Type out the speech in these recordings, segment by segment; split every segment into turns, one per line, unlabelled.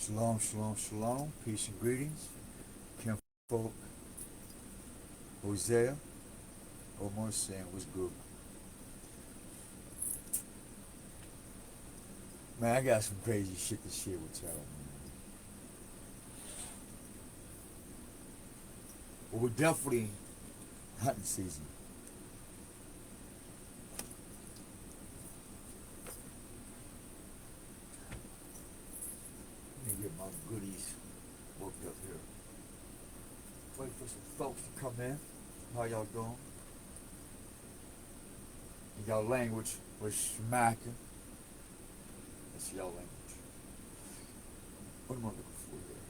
Shalom, shalom, shalom. Peace and greetings. Kim folk, Hosea, Omar saying, what's good? Man, I got some crazy shit to share with y'all, man. But we're definitely hunting season. Let me get my goodies worked up here. Wait for some folks to come in. How y'all doing? And y'all language was smacking. That's y'all language. What am I looking for here?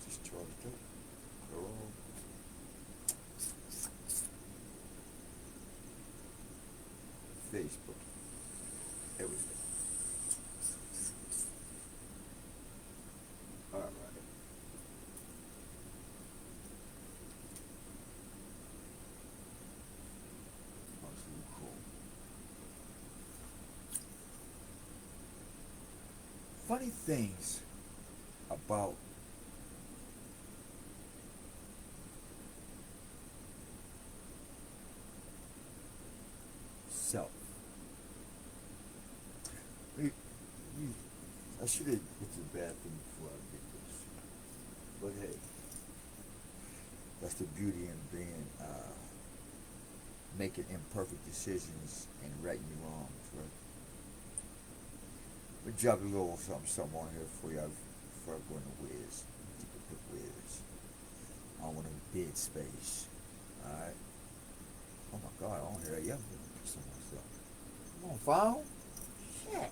Just charged up. Girl. Facebook. There we go. Alright. That's really cool. Funny things about self. I should have went to the bathroom before I did this. But hey, that's the beauty in being, making imperfect decisions and righting wrongs, right? But drop a little something on here for y'all before I go into Wiz. Take a quick Wiz. I don't want a dead space. Alright? Oh my god, I don't hear that yelling. Some myself. Come on, phone. Shit.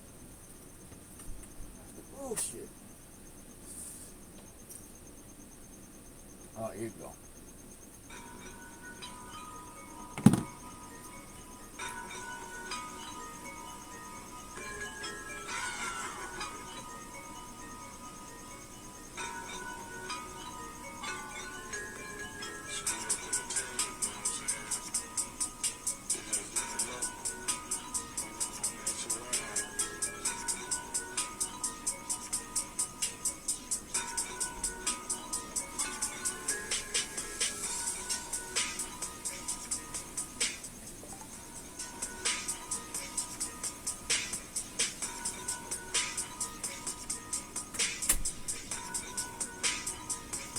That's the bullshit. Oh, here you go.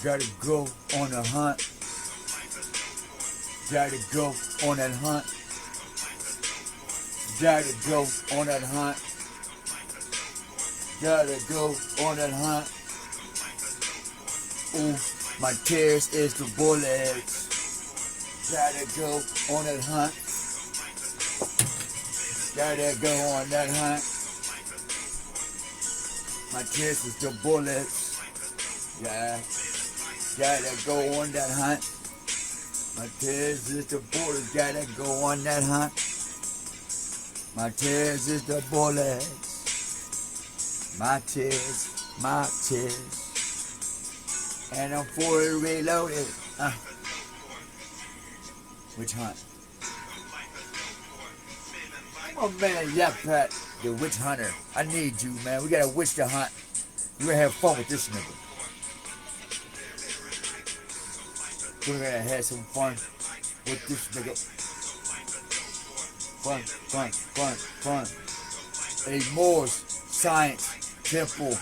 Gotta go on a hunt. Gotta go on that hunt. Gotta go on that hunt. Gotta go on that hunt. Ooh, my tears is the bullets. Gotta go on that hunt. Gotta go on that hunt. My tears is the bullets. Yeah. Gotta go on that hunt. My tears is the bullets. Gotta go on that hunt. My tears is the bullets. My tears, my tears. And I'm fully reloaded. Witch hunt. Oh man, yeah, Pat, the witch hunter. I need you, man. We gotta witch the hunt. You gonna have fun with this nigga. We're gonna have some fun with this nigga. Fun. Hey, Moore's Science Temple.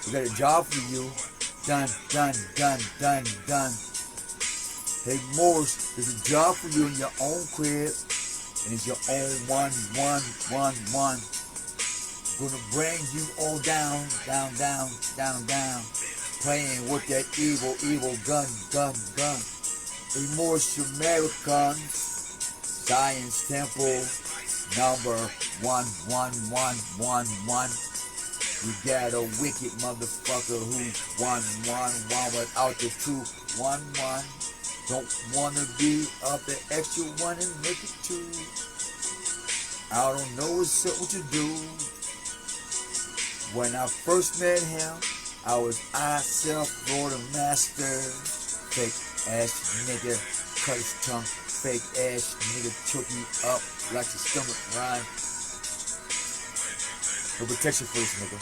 We got a job for you. Done. Hey, Moore's, there's a job for you in your own crib. And it's your own one. Gonna bring you all down. Playing with that evil gun. Remorse Americans, Science Temple, number 11111. We got a wicked motherfucker who's 111 without the truth. 11. Don't wanna be up the extra one and make it two. I don't know what's up what you do. When I first met him, I was Lord of Master. Fake ass nigga, cut his tongue. Fake ass nigga choke you up like a stomach rhyme. For protection first, nigga.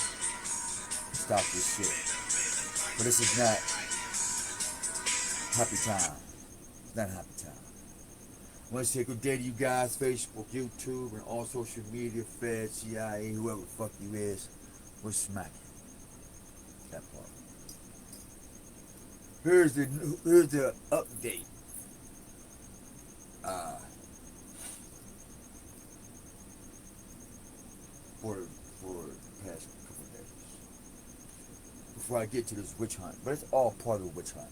Stop this shit. But this is not happy time. It's not happy time. I want to say good day to you guys, Facebook, YouTube, and all social media, Fed, CIA, whoever the fuck you is. We're smacking. That part. Here's the update. For the past couple of days. Before I get to this witch hunt. But it's all part of the witch hunt.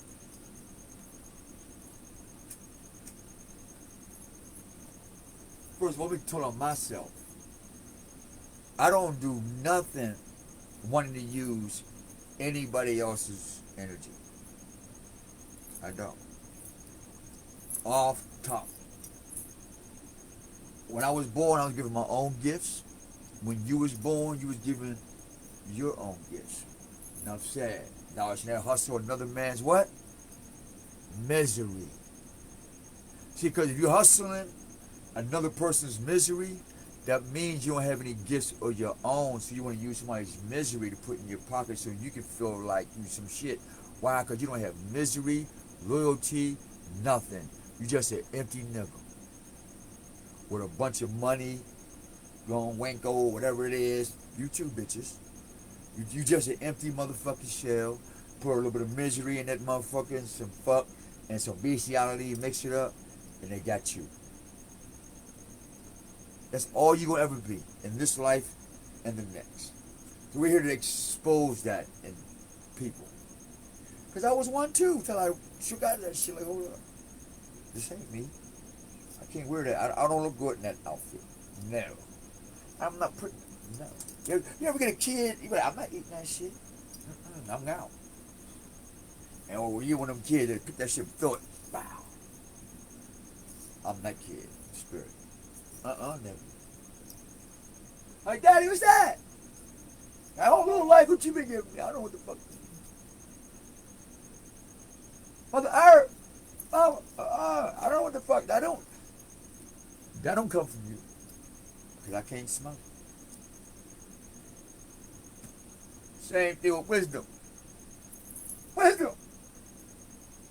First, let me tell on myself. I don't do nothing wanting to use anybody else's energy. I don't. Off top. When I was born, I was given my own gifts. When you was born, you was given your own gifts. Enough said. Now it's that hustle another man's what? Misery. See, because if you're hustling another person's misery, that means you don't have any gifts of your own, so you want to use somebody's misery to put in your pocket so you can feel like you some shit. Why? Because you don't have misery, loyalty, nothing. You just an empty nigga with a bunch of money, going wanko, whatever it is. You too, bitches. You just an empty motherfucking shell. Put a little bit of misery in that motherfucker and some fuck and some bestiality, mix it up, and they got you. That's all you gonna ever be in this life and the next. So we're here to expose that in people. Because I was one too, till I shook out that shit like, hold up. This ain't me. I can't wear that. I don't look good in that outfit. No. I'm not putting, no. You ever get a kid, you be like, I'm not eating that shit. I'm out. And or you one of them kids that pick that shit and throw it. Wow. I'm that kid, spirit. Never. Like, Daddy, what's that? I don't know, life, what you been giving me? I don't know what the fuck. Mother Earth. I don't know what the fuck. That don't come from you. Because I can't smell it. Same thing with wisdom. Wisdom.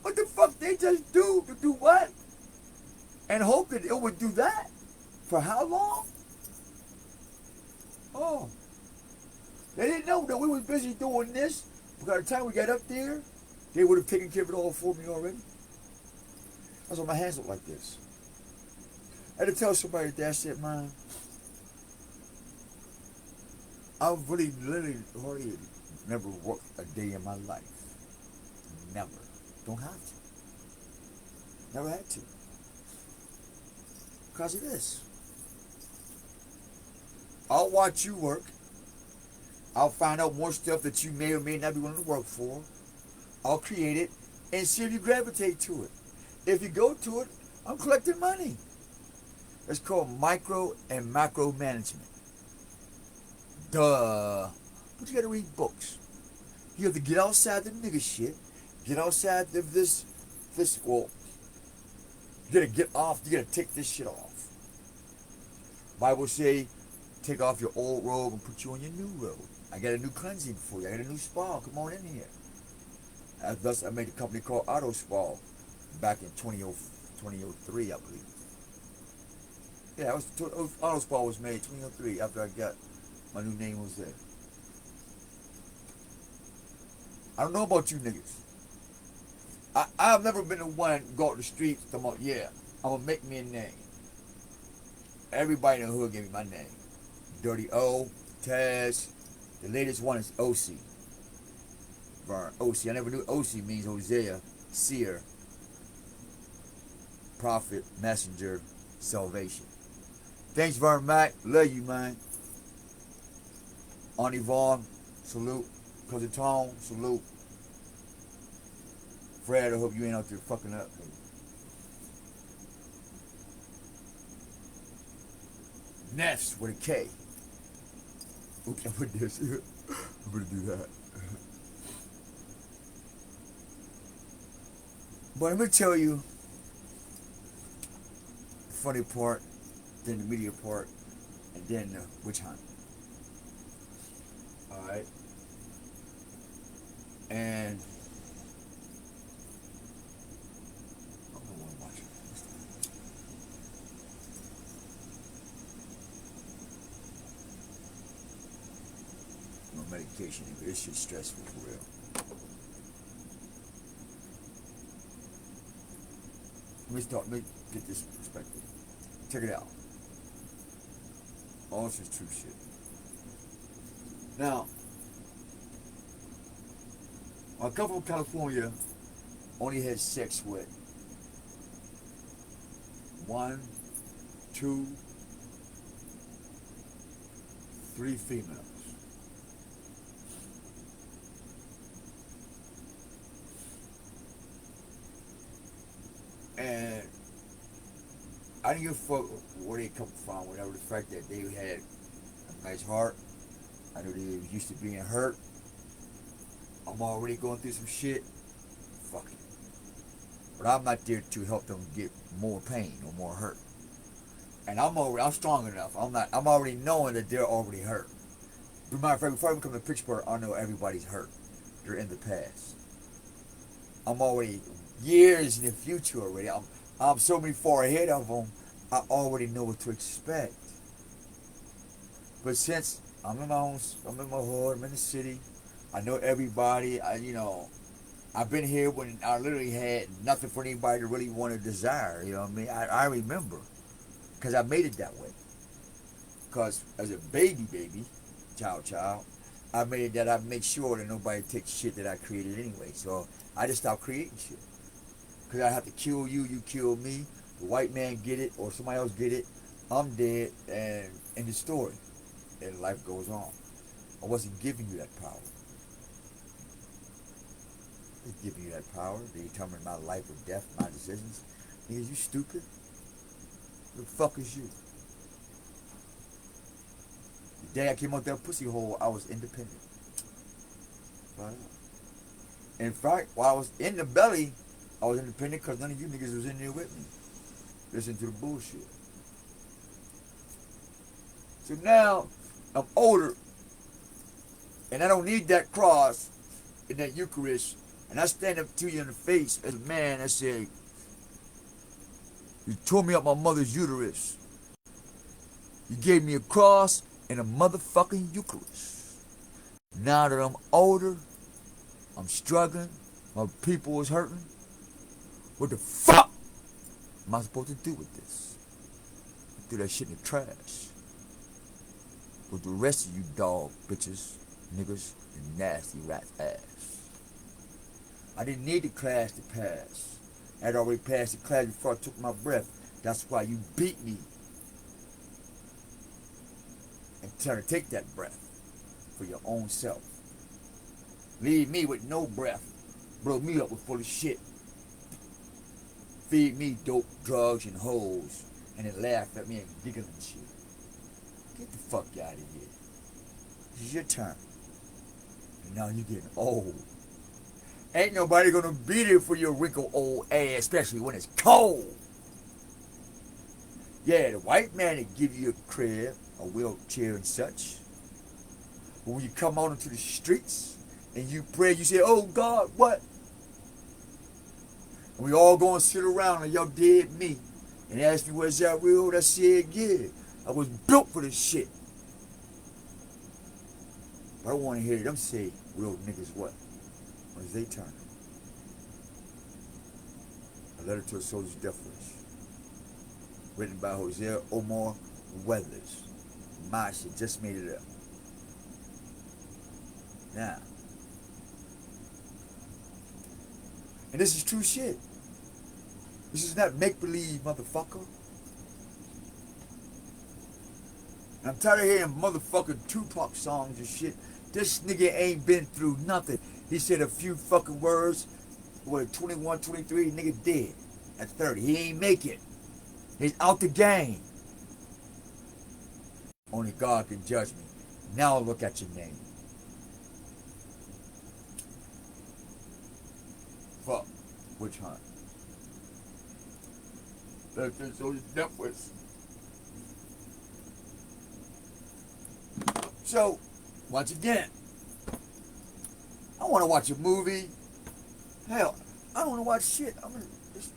What the fuck they just do to do what? And hope that it would do that? For how long? Oh. They didn't know that we was busy doing this. By the time we got up there, they would have taken care of it all for me already. That's why my hands look like this. I had to tell somebody that shit, man. I've really, literally, hardly never worked a day in my life. Never. Don't have to. Never had to. Because of this. I'll watch you work. I'll find out more stuff that you may or may not be willing to work for. I'll create it and see if you gravitate to it. If you go to it, I'm collecting money. It's called micro and macro management. Duh. But you gotta read books. You have to get outside the nigga shit. Get outside of this well, you gotta get off, you gotta take this shit off. Bible say, take off your old robe and put you on your new robe. I got a new cleansing for you. I got a new spa. Come on in here. Thus, I made a company called Auto Spa back in 2003, I believe. Yeah, Auto Spa was made 2003 after I got my new name was there. I don't know about you niggas. I've never been the one to go out the streets talking about, yeah, I'm going to make me a name. Everybody in the hood gave me my name. Dirty O, Taz. The latest one is OC. Vern, OC. I never knew OC means Hosea, seer, prophet, messenger, salvation. Thanks, Vern Mac. Love you, man. Auntie Vaughn, salute. Cousin Tone, salute. Fred, I hope you ain't out there fucking up. Ness with a K. Oops, I put this. I'm gonna do that. But I'm gonna tell you the funny part, then the media part, and then the witch hunt. And I don't know what I'm watching. No medication, this shit's stressful for real. Let me get this perspective. Check it out. All this is true shit. Now, a couple of California only had sex with 1, 2, 3 females. And I didn't give a fuck where they come from, whatever the fact that they had a nice heart. I knew they was used to being hurt. I'm already going through some shit. Fuck it. But I'm not there to help them get more pain or more hurt. And I'm strong enough. I'm already knowing that they're already hurt. As a matter of fact, before I even come to Pittsburgh, I know everybody's hurt. They're in the past. I'm already years in the future already. I'm so many far ahead of them. I already know what to expect. But since I'm in my hood, I'm in the city, I know everybody. I've been here when I literally had nothing for anybody to really want to desire. You know what I mean? I remember, because I made it that way. Because as a baby, child, I made it that I make sure that nobody takes shit that I created anyway. So I just stopped creating shit. Because I have to kill you, you kill me, the white man get it, or somebody else get it, I'm dead, and end the story. And life goes on. I wasn't giving you that power. I was giving you that power to determine my life or death, my decisions. Niggas, you stupid? Who the fuck is you? The day I came out that pussy hole, I was independent. Right? In fact, while I was in the belly, I was independent because none of you niggas was in there with me. Listen to the bullshit. So now, I'm older, and I don't need that cross in that Eucharist, and I stand up to you in the face as a man that said, you tore me up my mother's uterus. You gave me a cross and a motherfucking Eucharist. Now that I'm older, I'm struggling, my people is hurting. What the fuck am I supposed to do with this? I threw that shit in the trash. With the rest of you dog bitches, niggas, and nasty rat's ass. I didn't need the class to pass. I had already passed the class before I took my breath. That's why you beat me. And trying to take that breath for your own self. Leave me with no breath. Blow me up with full of shit. Feed me dope, drugs, and hoes. And then laugh at me and giggle and shit. Get the fuck out of here. This is your turn. And now you're getting old. Ain't nobody gonna be there for your wrinkled old ass, especially when it's cold. Yeah, the white man will give you a crib, a wheelchair and such. But when you come out into the streets and you pray, you say, oh God, what? And we all gonna sit around and y'all dead me and ask me, was that real? I said, yeah. I was built for this shit. But I want to hear them say, real niggas what? When it's their turn. A letter to a soldier's death wish. Written by Jose Omar Weathers. My shit, just made it up. Now. And this is true shit. This is not make-believe, motherfucker. I'm tired of hearing motherfucking Tupac songs and shit. This nigga ain't been through nothing. He said a few fucking words. What, 21, 23, nigga dead at 30. He ain't make it. He's out the game. Only God can judge me. Now look at your name. Fuck. Witch hunt. That's all his death was. So, once again, I don't want to watch a movie. Hell, I don't want to watch shit. I'm gonna just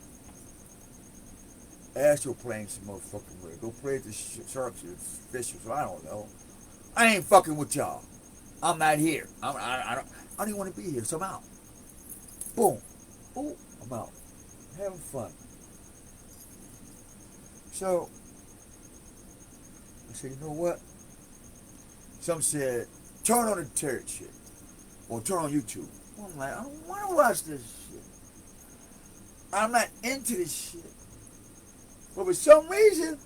astral playing some motherfucking way. Go play at the sharks or fishes. I don't know. I ain't fucking with y'all. I'm not here. I don't even want to be here, so I'm out. Boom. Boom. I'm out. Having fun. So, I said, you know what? Some said, turn on the turd shit. Or turn on YouTube. I'm like, I don't want to watch this shit. I'm not into this shit. But for some reason,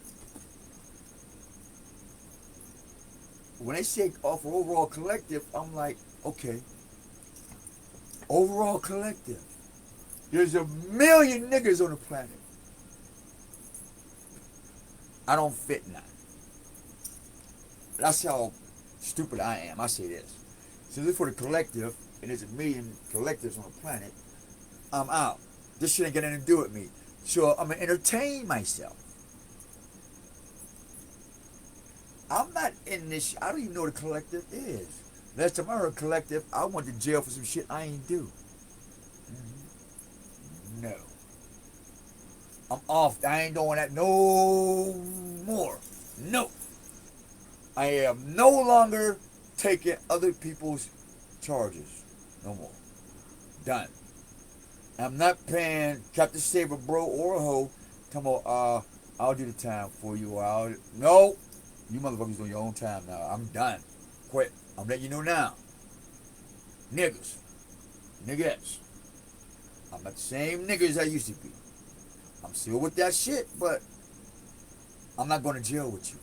when they say offer overall collective, I'm like, okay. Overall collective. There's a million niggas on the planet. I don't fit none. That's how stupid I am. I say this. So this is for the collective, and there's a million collectives on the planet. I'm out. This shit ain't got nothing to do with me. So I'm gonna entertain myself. I'm not in this. I don't even know what a collective is. Last time I heard collective, I went to jail for some shit I ain't do. No. I'm off. I ain't doing that no more. No. I am no longer taking other people's charges. No more. Done. I'm not paying Captain Saver bro or a hoe. Come on, I'll do the time for you. No. You motherfuckers doing your own time now. I'm done. Quit. I'm letting you know now. Niggas. Niggas. I'm not the same niggas I used to be. I'm still with that shit, but I'm not going to jail with you.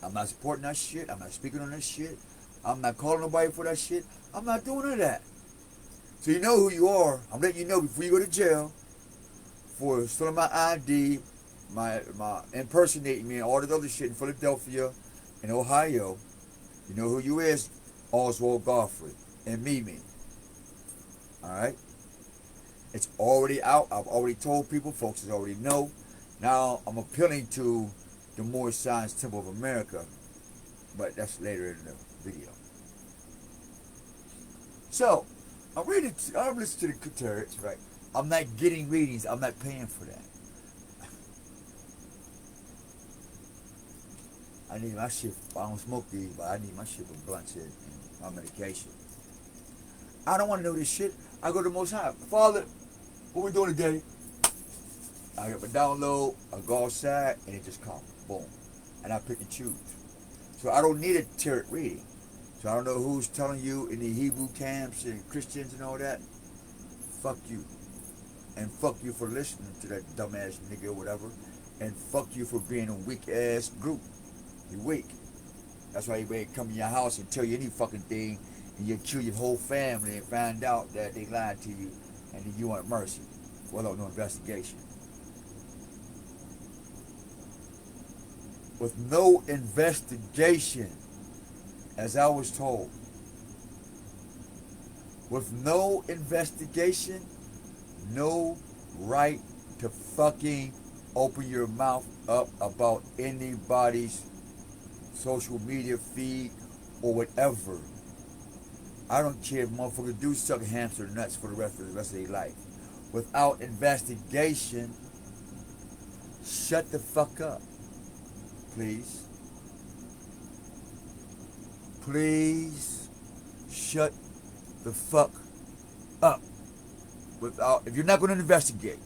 I'm not supporting that shit. I'm not speaking on that shit. I'm not calling nobody for that shit. I'm not doing none of that. So you know who you are. I'm letting you know before you go to jail for stealing my ID, my impersonating me and all this other shit in Philadelphia and Ohio. You know who you is, Oswald Godfrey and Mimi. Alright? It's already out. I've already told people. Folks already know. Now I'm appealing to the Moorish Science Temple of America. But that's later in the video. So, I'm listening to the turrets, right? I'm not getting readings. I'm not paying for that. I need my shit. I don't smoke these, but I need my shit with blunts and my medication. I don't want to know this shit. I go to the Most High. Father, what we doing today? I get my download, I go outside, and it just comes. Boom. And I pick and choose. So I don't need a tarot reading. So I don't know who's telling you in the Hebrew camps and Christians and all that. Fuck you. And fuck you for listening to that dumbass nigga or whatever. And fuck you for being a weak ass group. You're weak. That's why everybody come in your house and tell you any fucking thing, and you kill your whole family and find out that they lied to you, and then you want mercy without no investigation. With no investigation, as I was told, with no investigation, no right to fucking open your mouth up about anybody's social media feed or whatever. I don't care if motherfuckers do suck hamster nuts for the rest of their life. Without investigation, shut the fuck up. Please. Please shut the fuck up. If you're not going to investigate,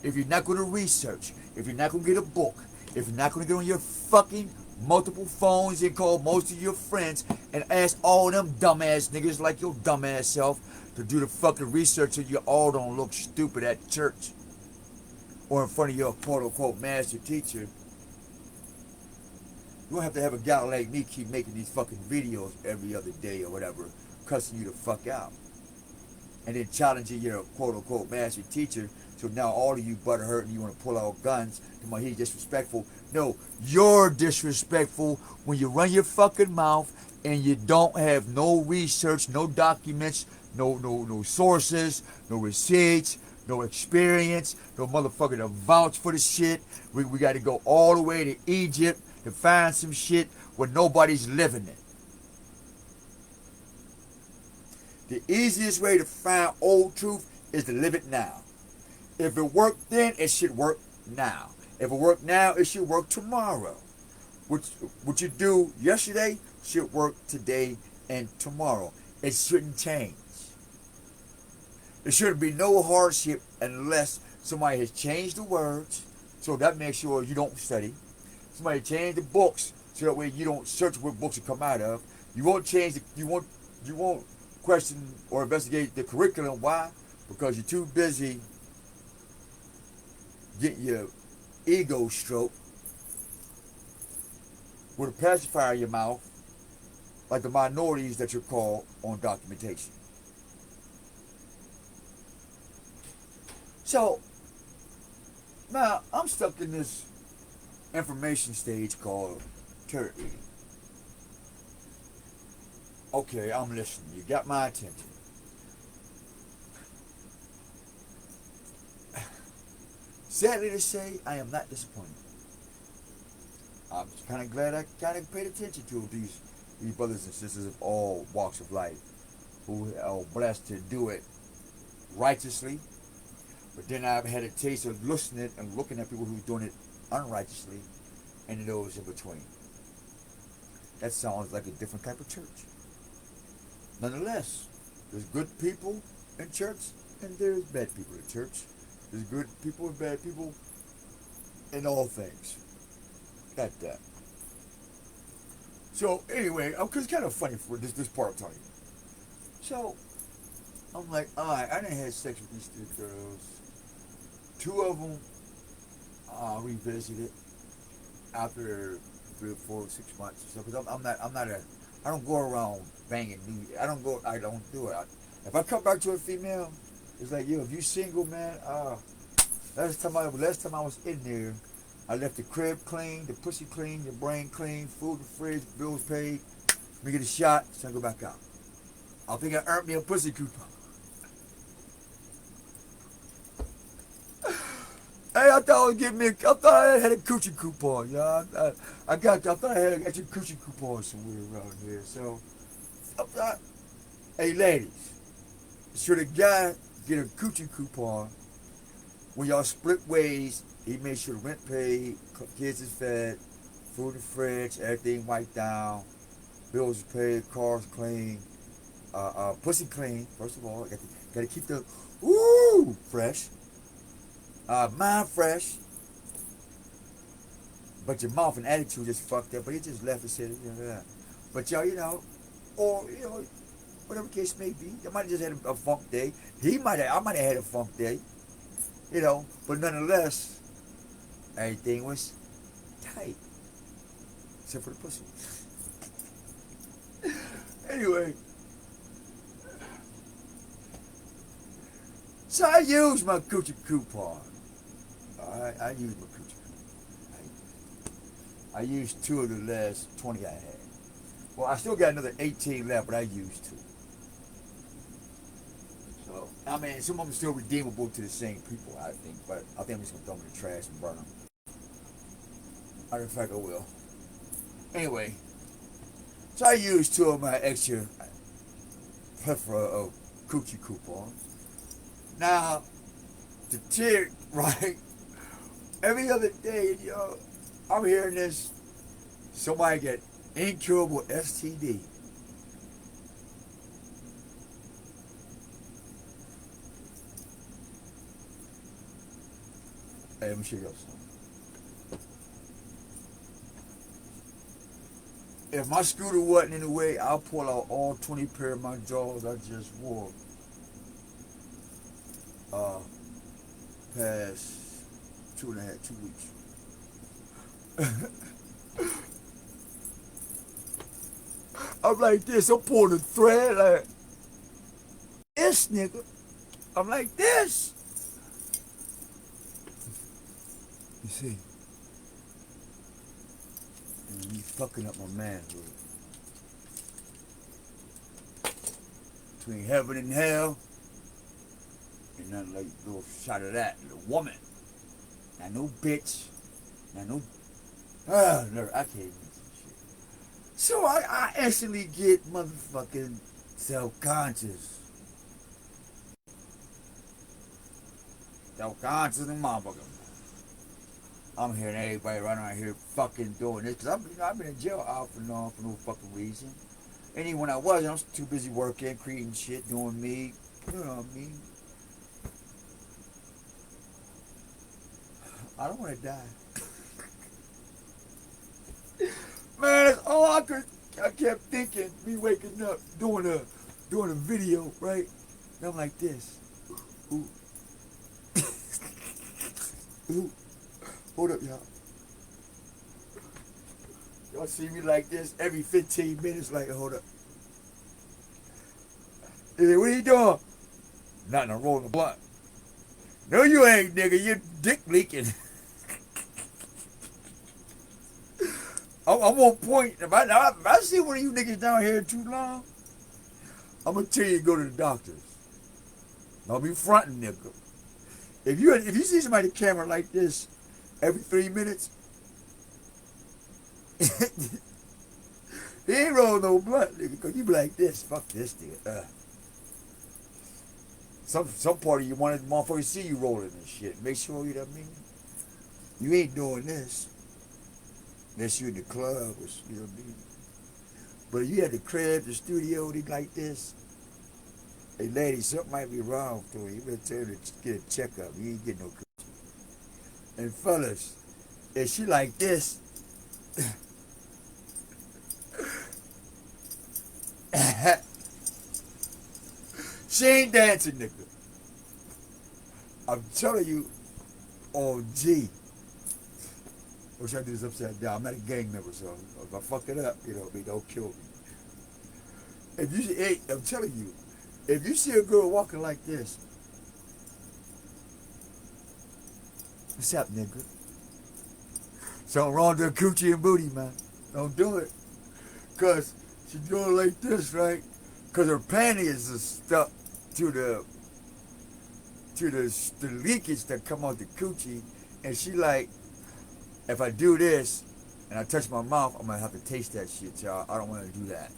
if you're not going to research, if you're not going to get a book, if you're not going to get on your fucking multiple phones and call most of your friends and ask all them dumbass niggas like your dumbass self to do the fucking research so you all don't look stupid at church or in front of your quote-unquote master teacher, you don't have to have a guy like me keep making these fucking videos every other day or whatever, cussing you the fuck out. And then challenging your quote-unquote master teacher, so now all of you butthurt and you want to pull out guns. Come on, he's disrespectful. No, you're disrespectful when you run your fucking mouth and you don't have no research, no documents, no sources, no receipts, no experience, no motherfucker to vouch for the shit. We got to go all the way to Egypt to find some shit where nobody's living it. The easiest way to find old truth is to live it now. If it worked then, it should work now. If it worked now, it should work tomorrow. What you do yesterday should work today and tomorrow. It shouldn't change. There shouldn't be no hardship unless somebody has changed the words, so that makes sure you don't study. Somebody changed the books, so that way you don't search what books to come out of. You won't change you won't question or investigate the curriculum. Why? Because you're too busy getting your ego stroked with a pacifier in your mouth, like the minorities that you're called on documentation. So, now I'm stuck in this information stage called turret reading. Okay, I'm listening. You got my attention. Sadly to say, I am not disappointed. I'm kind of glad I kind of paid attention to these brothers and sisters of all walks of life who are blessed to do it righteously. But then I've had a taste of listening and looking at people who are doing it unrighteously and those in between. That sounds like a different type of church. Nonetheless, there's good people in church and there's bad people in church. There's good people and bad people in all things. Got that. So anyway, it's kind of funny for this part I'm telling you. So I'm like, alright, I done had sex with these three girls. Two of them revisited after 3 or 4 or 6 months or so. Because I don't go around banging new. I don't do it. If I come back to a female, it's like, yo, if you single, man, last time I was in there, I left the crib clean, the pussy clean, the brain clean, food in the fridge, bills paid. Let me get a shot, so I go back out. I think I earned me a pussy coupon. Hey, I thought I had a coochie coupon. Yeah, I thought I had an extra coochie coupon somewhere around here. So, hey, ladies, should a guy get a coochie coupon when y'all split ways? He made sure the rent paid, kids is fed, food in the fridge, everything wiped down, bills is paid, cars clean, pussy clean. First of all, gotta keep the fresh. Mind fresh, but your mouth and attitude just fucked up. But he just left and said, But y'all, or whatever the case may be, they might have just had a funk day. I might have had a funk day, But nonetheless, everything was tight, except for the pussy. Anyway. So I used my coochie coupon. I used my coochie coupon. I used 2 of the last 20 I had. Well, I still got another 18 left, but I used 2. So, I mean, some of them still redeemable to the same people, I think. But I think I'm just going to throw them in the trash and burn them. Matter of fact, I will. Anyway, so I used 2 of my extra plethora of coochie coupons. Now, the tick, right? Every other day, I'm hearing this. Somebody get incurable STD. Hey, let me show you something. If my scooter wasn't in the way, I'll pull out all 20 pair of my drawers I just wore. Past 2 weeks. I'm like this, I'm pulling the thread like this nigga. I'm like this. You see? And you fucking up my manhood. Between heaven and hell. Ain't nothing like a little shot of that. A woman. Not no bitch. Not no. No, I can't even say shit. So I instantly get motherfucking self-conscious. Self-conscious and motherfucker. I'm hearing everybody running around here fucking doing this. Because I've been in jail off and on for no fucking reason. And even when I wasn't, I was too busy working, creating shit, doing me. You know what I mean? I don't want to die. Man, that's all I kept thinking, me waking up, doing a video, right? And I'm like this. Ooh. Ooh. Hold up, y'all. Y'all see me like this every 15 minutes, like, hold up. Hey, what are you doing? Nothing, I'm rolling a blunt. No, you ain't, nigga. Your dick leaking. I'm on point. If I see one of you niggas down here too long, I'm gonna tell you to go to the doctors. Don't be fronting, nigga. If you see somebody on camera like this every 3 minutes, he ain't rolling no blunt, nigga. Because you be like this. Fuck this nigga. Some part of you wanted motherfuckers to see you rolling and shit. Make sure, you know what I mean? You ain't doing this. Unless you in the club, or, you know what I mean? But if you at the crib, the studio, they like this. Hey, lady, something might be wrong to you. You better tell her to get a checkup. You ain't getting no coochie. And fellas, if she like this, she ain't dancing, nigga. I'm telling you, on G. I wish I did this upside down. I'm not a gang member, so if I fuck it up, you know, don't kill me. If you, hey, I'm telling you, if you see a girl walking like this, what's up, nigga? Something wrong with her coochie and booty, man. Don't do it. Because she's doing like this, right? Because her panties are stuck to the leakage that come out the coochie, and she like, if I do this and I touch my mouth, I'm gonna have to taste that shit, y'all. I don't want to do that.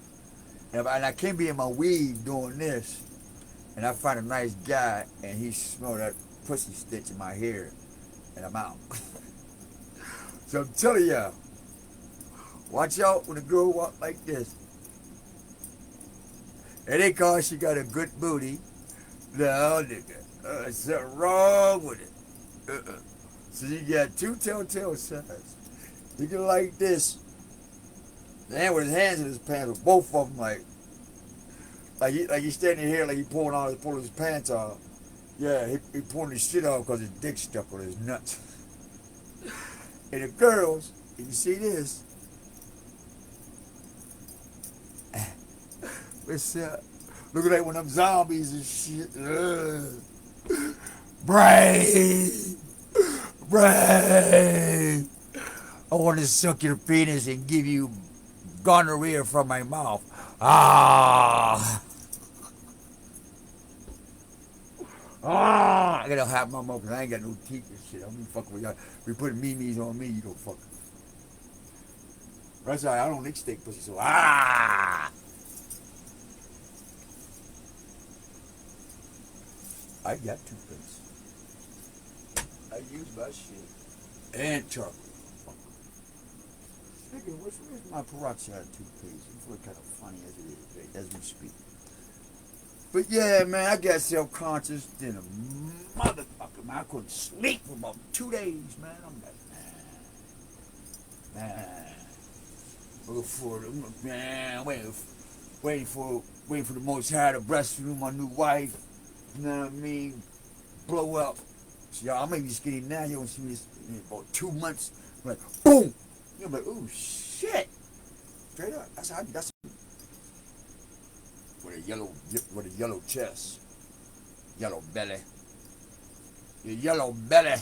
And I can't be in my weave doing this, and I find a nice guy and he smell that pussy stitch in my hair, and I'm out. So I'm telling y'all, watch out when a girl walk like this. And they call she got a good booty. No, nigga, something wrong with it. So you got two telltale signs. You get like this. The man with his hands in his pants, with both of them like he's standing here like he pulling his pants off. Yeah, he pulling his shit off because his dick stuck on his nuts. And the girls, if you see this, what's up? Look at that one of them zombies and shit. Brave! Brave! I want to suck your penis and give you gonorrhea from my mouth. Ah! Ah! I gotta have my mouth because I ain't got no teeth and shit. I'm gonna fuck with y'all. If you put memes on me, you don't fuck. That's all right. I don't lick steak pussy, so ah! I got toothpaste. I use my shit. And chocolate. Speaking of which, where's my peroxide toothpaste? It's really kind of funny as it is, as we speak. But yeah, man, I got self-conscious than a motherfucker, man. I couldn't sleep for about 2 days, man. I'm like, man. Waiting for the Most High to breastfeed my new wife. You know what I mean? Blow up. So y'all, I may be skinny now. You don't see me this in about 2 months. I'm like, boom. You're like, oh shit. Straight up. That's with a yellow chest, yellow belly. Your yellow belly.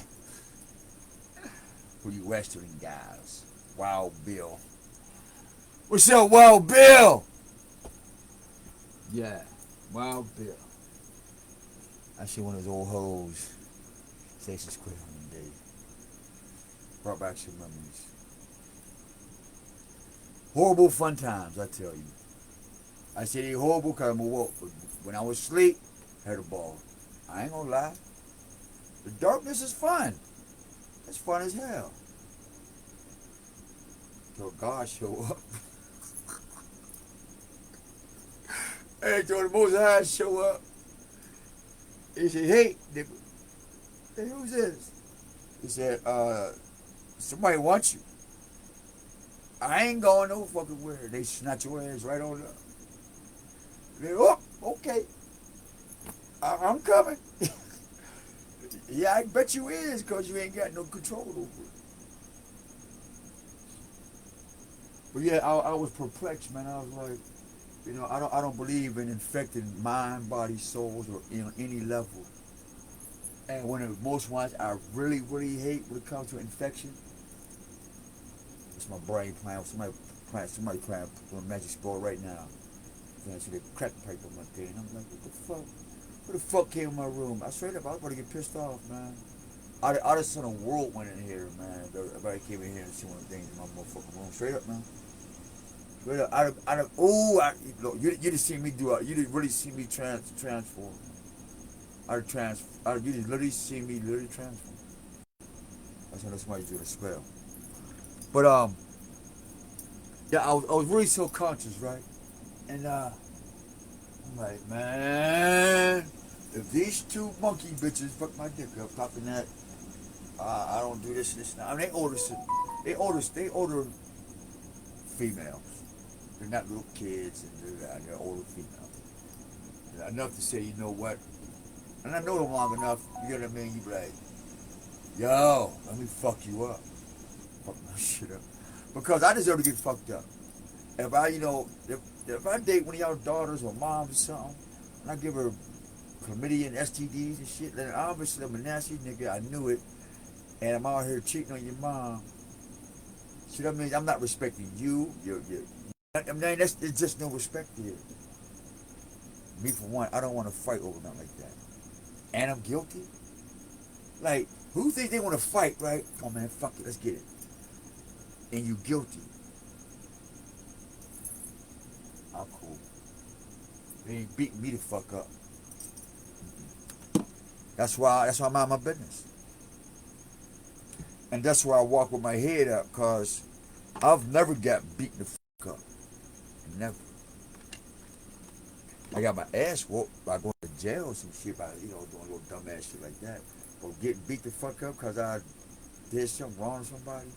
For you Western guys. Wild Bill. What's up, Wild Bill? Yeah, Wild Bill. I see one of those old hoes. Stacy's quit on the day. Brought back some memories. Horrible fun times, I tell you. I say they horrible because I'm awoke. But when I was asleep, I had a ball. I ain't gonna lie. The darkness is fun. It's fun as hell. Till God show up. Hey, till the Most High show up. He said, hey, nigga. Hey, who's this? He said, somebody wants you. I ain't going no fucking where. They snatch your ass right on up. They, oh, okay. I'm coming. Yeah, I bet you is, because you ain't got no control over it. But yeah, I was perplexed, man. I was like, you know, I don't believe in infecting mind, body, souls, or any level. And one of the most ones I really, really hate when it comes to infection, it's my brain playing. Somebody playing on a magic sport right now. And I see the crack pipe on my thing. And I'm like, what the fuck? Who the fuck came in my room? I straight up, I was about to get pissed off, man. I just seen a whirlwind in here, man. Everybody came in here and see one of the things in my motherfucking room. Straight up, man. Straight up. You didn't see me do it. You didn't really see me transform. You just literally see me literally transform. That's how somebody do the spell. But yeah, I was really so conscious, right? And I'm like, man, if these two monkey bitches fuck my dick up, talking that I don't do this and this. I mean, they older females. They're not little kids, and they're older females. Enough to say, you know what? And I know them long enough. You know what I mean? You be like, yo, let me fuck you up, fuck my shit up, because I deserve to get fucked up. If I, you know, if I date one of y'all daughters or moms or something, and I give her chlamydia and STDs and shit, then obviously I'm a nasty nigga. I knew it, and I'm out here cheating on your mom. See what I mean? I'm not respecting you. I mean, there's just no respect here. Me for one, I don't want to fight over nothing like that. And I'm guilty. Like, who thinks they want to fight, right? Oh man, fuck it, let's get it. And you guilty. I'm cool. They ain't beating me the fuck up. That's why I mind my business. And that's why I walk with my head up, cause I've never got beaten the fuck up. Never. I got my ass whooped by going to jail or some shit, by, you know, doing a little dumbass shit like that. But getting beat the fuck up cause I did something wrong to somebody.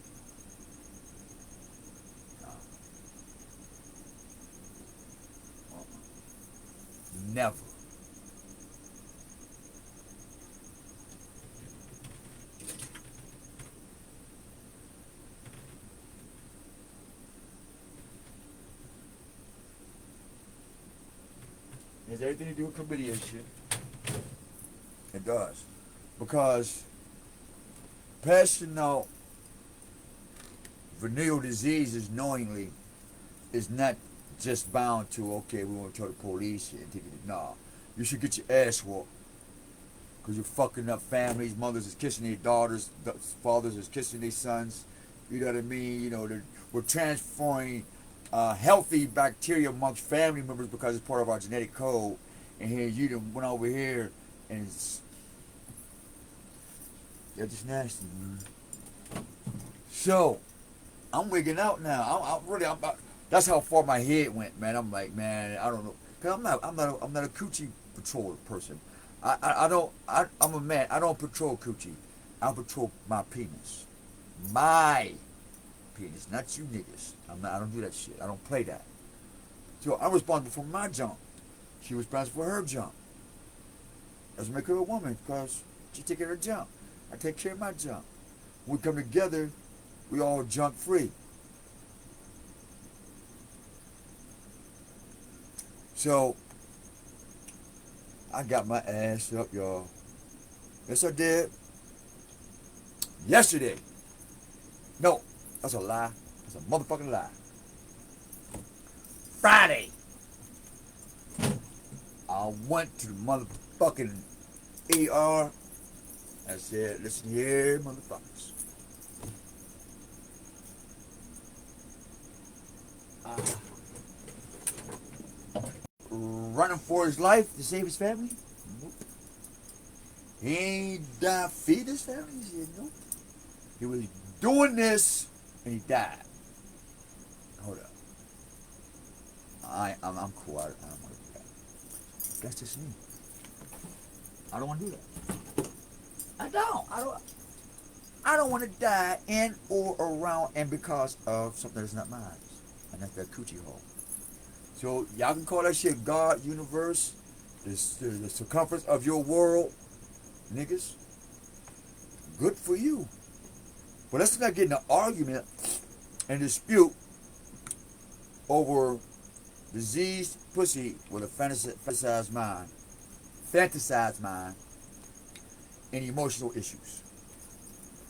Never. It has everything to do with chlamydia and shit. It does. Because passing out venereal diseases knowingly is not just bound to, okay, we want to tell the police and take it. Nah, you should get your ass whooped. Because you're fucking up families. Mothers is kissing their daughters. Fathers is kissing their sons. You know what I mean? You know, we're transferring healthy bacteria amongst family members because it's part of our genetic code. And here you done went over here and they're just nasty, man. So, I'm wigging out now. That's how far my head went, man. I'm like, man, I don't know. Cause I'm not a coochie patrol person. I'm a man. I don't patrol coochie. I patrol my penis. My penis, not you niggas. I don't do that shit. I don't play that. So I'm responsible for my junk. She responsible for her junk. Let's make her a woman, because she take care of her junk. I take care of my junk. When we come together, we all junk free. So I got my ass up, y'all. Yes, I did. Yesterday. No, that's a lie. That's a motherfucking lie. Friday. I went to the motherfucking ER. I said, listen here, motherfuckers. Running for his life to save his family? Nope. He ain't died feed his family. He said, no. He was doing this and he died. Hold up. I'm cool. I don't want to do that. That's just me. I don't want to do that. I don't want to die in or around and because of something that's not mine. And that's that coochie hole. So y'all can call that shit God, universe, the circumference of your world, niggas. Good for you. But let's not get in an argument and dispute over diseased pussy with a fantasized mind, and emotional issues.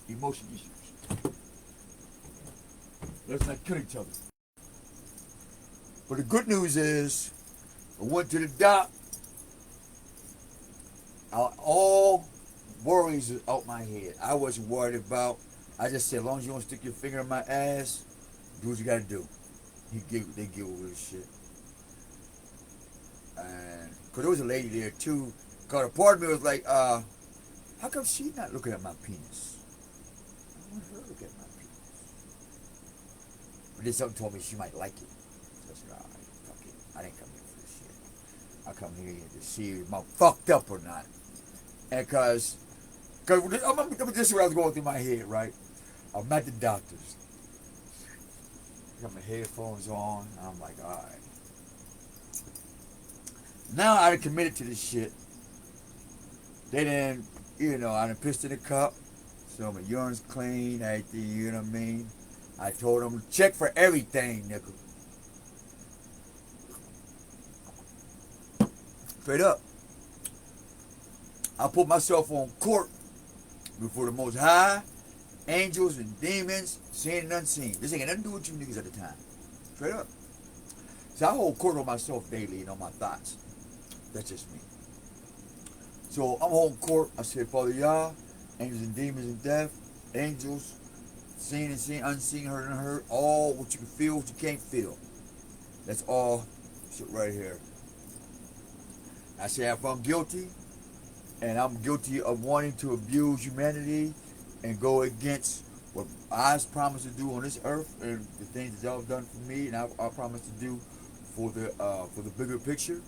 Emotion issues. Let's not kill each other. But the good news is, I went to the doc. All worries is out my head. I wasn't worried about. I just said, as long as you don't stick your finger in my ass, do what you gotta do. They give over this shit. And cause there was a lady there too. Cause a part of me was like, how come she's not looking at my penis? I want her to look at my penis. But then something told me she might like it. So I said, alright, fuck it. I didn't come here for this shit. I come here to see if I'm fucked up or not. And cause this is what I was going through my head, right? I'm at the doctor's. Got my headphones on. And I'm like, alright. Now I done committed to this shit. They done, I done pissed in the cup. So my urine's clean, everything, you know what I mean? I told them, check for everything, nigga. Straight up. I put myself on court before the Most High, angels and demons, seen and unseen. This ain't got nothing to do with you niggas at the time. Straight up. So I hold court on myself daily and on my thoughts. That's just me. So I'm holding court. I said, Father Yah, angels and demons and death, angels, seen and seen, unseen, heard and heard, all what you can feel, what you can't feel. That's all shit right here. I say if I'm guilty, and I'm guilty of wanting to abuse humanity and go against what I promised to do on this earth and the things that y'all have done for me and I promised to do for the bigger picture.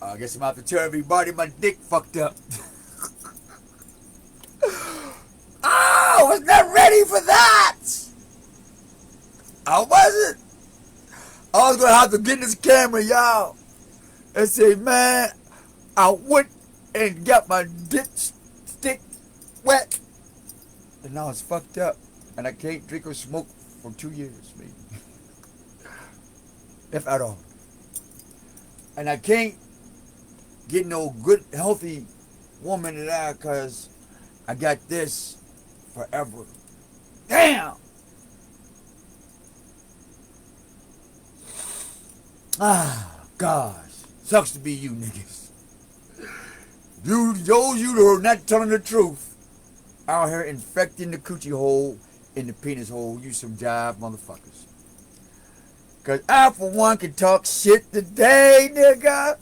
I guess I'm out to tell everybody my dick fucked up. I was not ready for that. I wasn't. I was gonna have to get in this camera, y'all, and say, man, I went and got my dick stick wet, and now it's fucked up, and I can't drink or smoke for 2 years, maybe, if at all. And I can't get no good, healthy woman in there because I got this forever. Damn! Ah, gosh. Sucks to be you niggas. Those you who are not telling the truth out here infecting the coochie hole in the penis hole, you some jive motherfuckers. Cause I for one can talk shit today, nigga.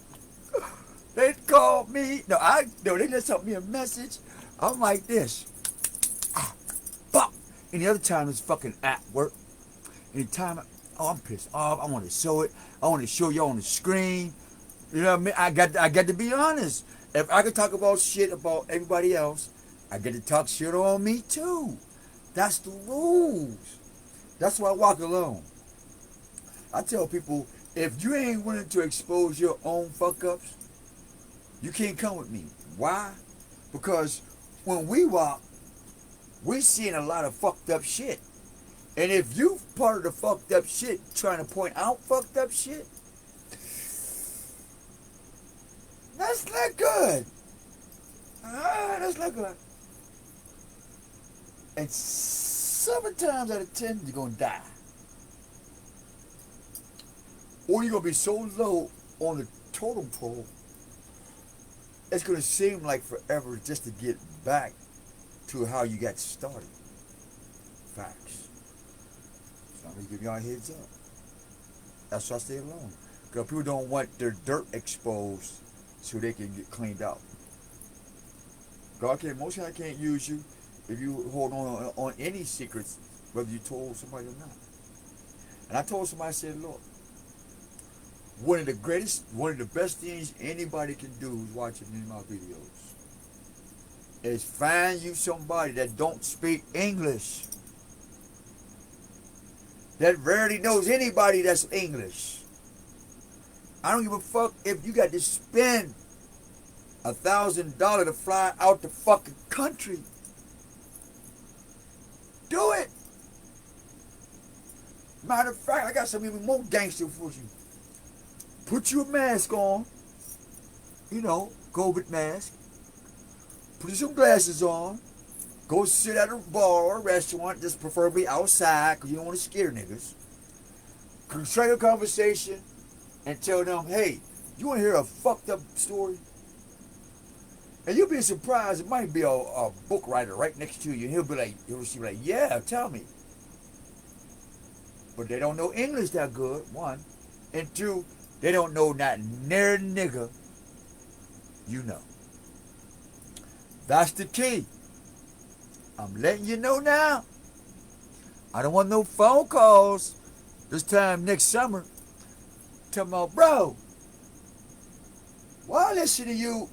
They called me. They just sent me a message. I'm like this. Fuck. And the other time it's fucking at work. Anytime I'm pissed off. I want to show it. I want to show you on the screen. You know what I mean? I got to be honest. If I could talk about shit about everybody else, I get to talk shit on me too. That's the rules. That's why I walk alone. I tell people, if you ain't willing to expose your own fuck ups, you can't come with me. Why? Because when we walk, we're seeing a lot of fucked up shit. And if you part of the fucked up shit trying to point out fucked up shit, that's not good. That's not good. And 7 times out of 10, you're going to die. Or you're going to be so low on the totem pole, it's going to seem like forever just to get back to how you got started. Facts. So I'm going to give y'all a heads up. That's why I stay alone. Because people don't want their dirt exposed so they can get cleaned out. God can't, most I can't use you if you hold on any secrets, whether you told somebody or not. And I told somebody, I said, look, one of the best things anybody can do who's watching any of my videos is find you somebody that don't speak English, that rarely knows anybody that's English. I don't give a fuck if you got to spend $1,000 to fly out the fucking country. Do it. Matter of fact, I got some even more gangster for you. Put your mask on, you know, COVID mask. Put some glasses on. Go sit at a bar or a restaurant, just preferably outside, because you don't want to scare niggas. Strike a conversation and tell them, hey, you want to hear a fucked up story? And you'll be surprised, it might be a book writer right next to you, and he'll be like, yeah, tell me. But they don't know English that good, one. And two, they don't know not near nigga you know. That's the key. I'm letting you know now. I don't want no phone calls this time next summer. Tell me, bro, why I listen to you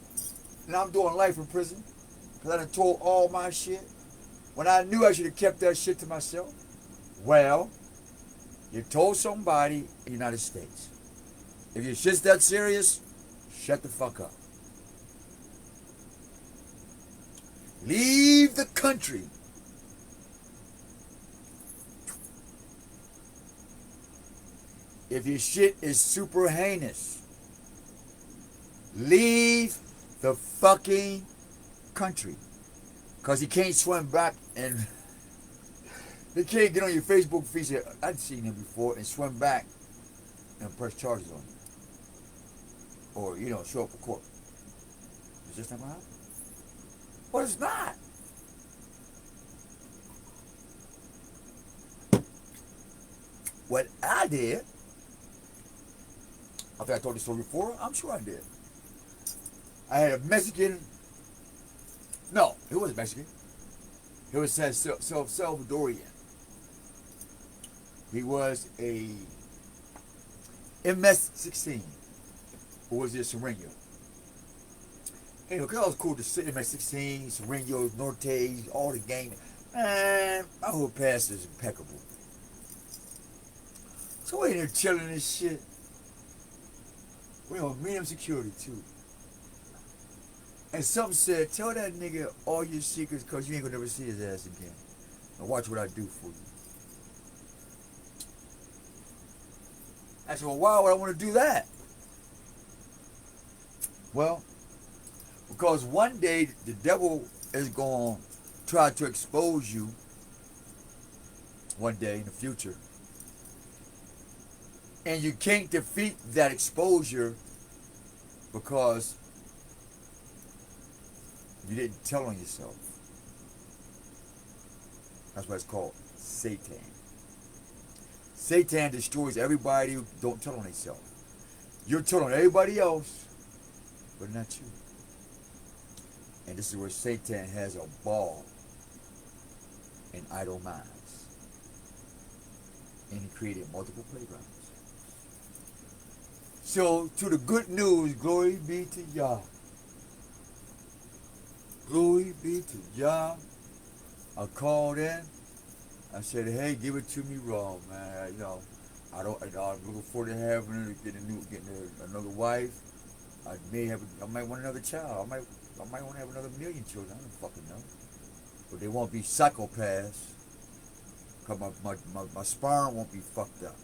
and I'm doing life in prison? Because I done told all my shit when I knew I should have kept that shit to myself. Well, you told somebody in the United States. If your shit's that serious, shut the fuck up. Leave the country. If your shit is super heinous, leave the fucking country. Because you can't swim back and they can't get on your Facebook feed. Say, I've seen him before, and swim back and press charges on you. Or, you know, show up for court. Is this not going to happen? But it's not. What I did, I think I told this story before, I'm sure I did. I had a Mexican, no, it wasn't Mexican. It was Salvadorian. He was a MS-16, or was it Sereno? Hey, look, it was cool to sit MS-16, Sereno, Norte, all the game. Man, my whole past is impeccable. So we in there chilling and shit. We on medium security too. And something said, tell that nigga all your secrets because you ain't gonna never see his ass again. Now watch what I do for you. I said, well, why would I want to do that? Well, because one day the devil is going to try to expose you one day in the future. And you can't defeat that exposure because you didn't tell on yourself. That's why it's called Satan. Satan destroys everybody who don't tell on themselves. You're telling everybody else, but not you. And this is where Satan has a ball in idle minds. And he created multiple playgrounds. So, to the good news, glory be to Yah. Glory be to Yah. I called in. I said, hey, give it to me raw, man. You know, I'm looking forward to getting another wife. I might want another child. I might want to have another million children. I don't fucking know. But they won't be psychopaths. Cause my sperm won't be fucked up.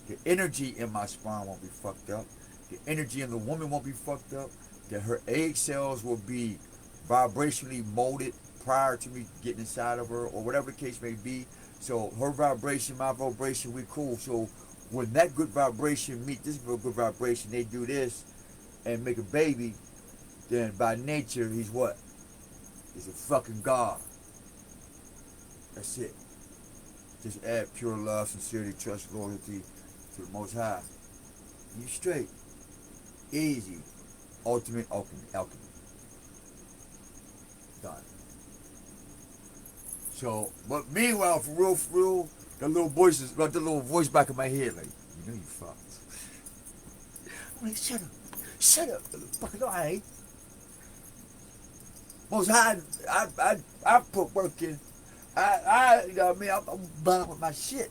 The energy in my sperm won't be fucked up. The energy in the woman won't be fucked up. That her egg cells will be vibrationally molded prior to me getting inside of her, or whatever the case may be. So her vibration, my vibration, we cool. So when that good vibration meet this good vibration, they do this and make a baby, then by nature he's what? He's a fucking God. That's it. Just add pure love, sincerity, trust, loyalty to the Most High. You straight. Easy. Ultimate alchemy. Done. So, but meanwhile, for real, the little voices, like the little voice back in my head, like, you know you fucked. I'm like, shut up, motherfucker, all right. Most high, I put work in. You know what I mean? I'm buying with my shit.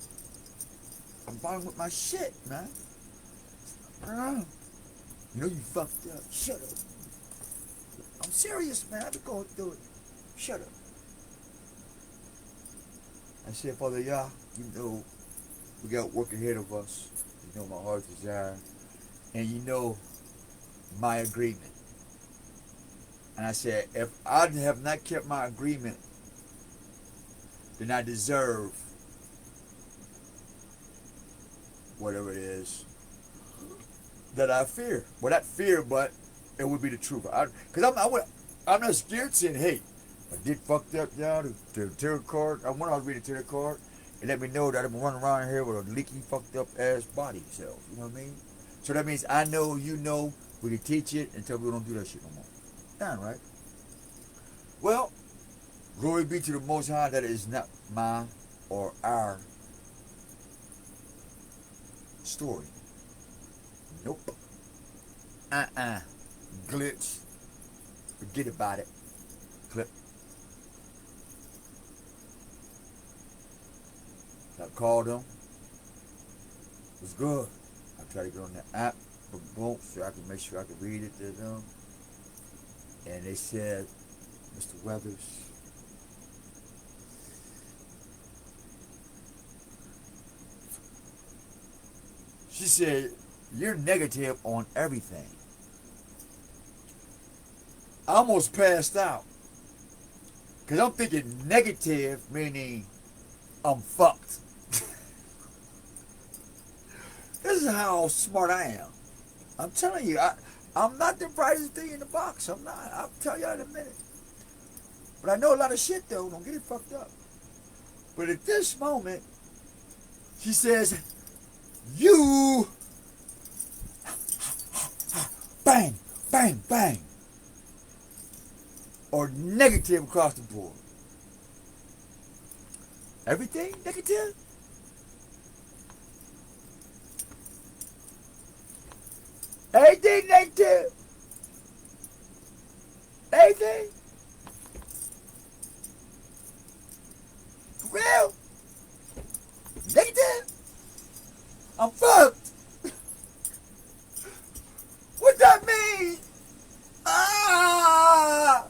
I'm buying with my shit, man. You know you fucked up. Shut up. I'm serious, man. I've been going through it. Shut up. I said, Father Yah, you know we got work ahead of us. You know my heart's desire. And you know my agreement. And I said, if I have not kept my agreement, then I deserve whatever it is that I fear. Well, not fear, but it would be the truth. Because I'm not scared saying, hey, I did fucked up, y'all. The tarot card. I want to read the tarot card and let me know that I'm running around here with a leaky, fucked up ass body self. You know what I mean? So that means I know, you know, we can teach it until we don't do that shit no more. Damn right. Well, glory be to the Most High that it is not my or our story. Nope. Glitch. Forget about it. Clip. I called them. It was good. I tried to get on the app, boom, so I could make sure I could read it to them. And they said, Mr. Weathers, she said, you're negative on everything. I almost passed out. Because I'm thinking negative, meaning I'm fucked. This is how smart I am. I'm telling you, I'm not the brightest thing in the box. I'm not. I'll tell you in a minute. But I know a lot of shit, though. Don't get it fucked up. But at this moment, she says, you, bang, bang, bang, or negative across the board. Everything negative? Everything negative? Everything? For real? Negative? I'm fucked. What that mean? Ah!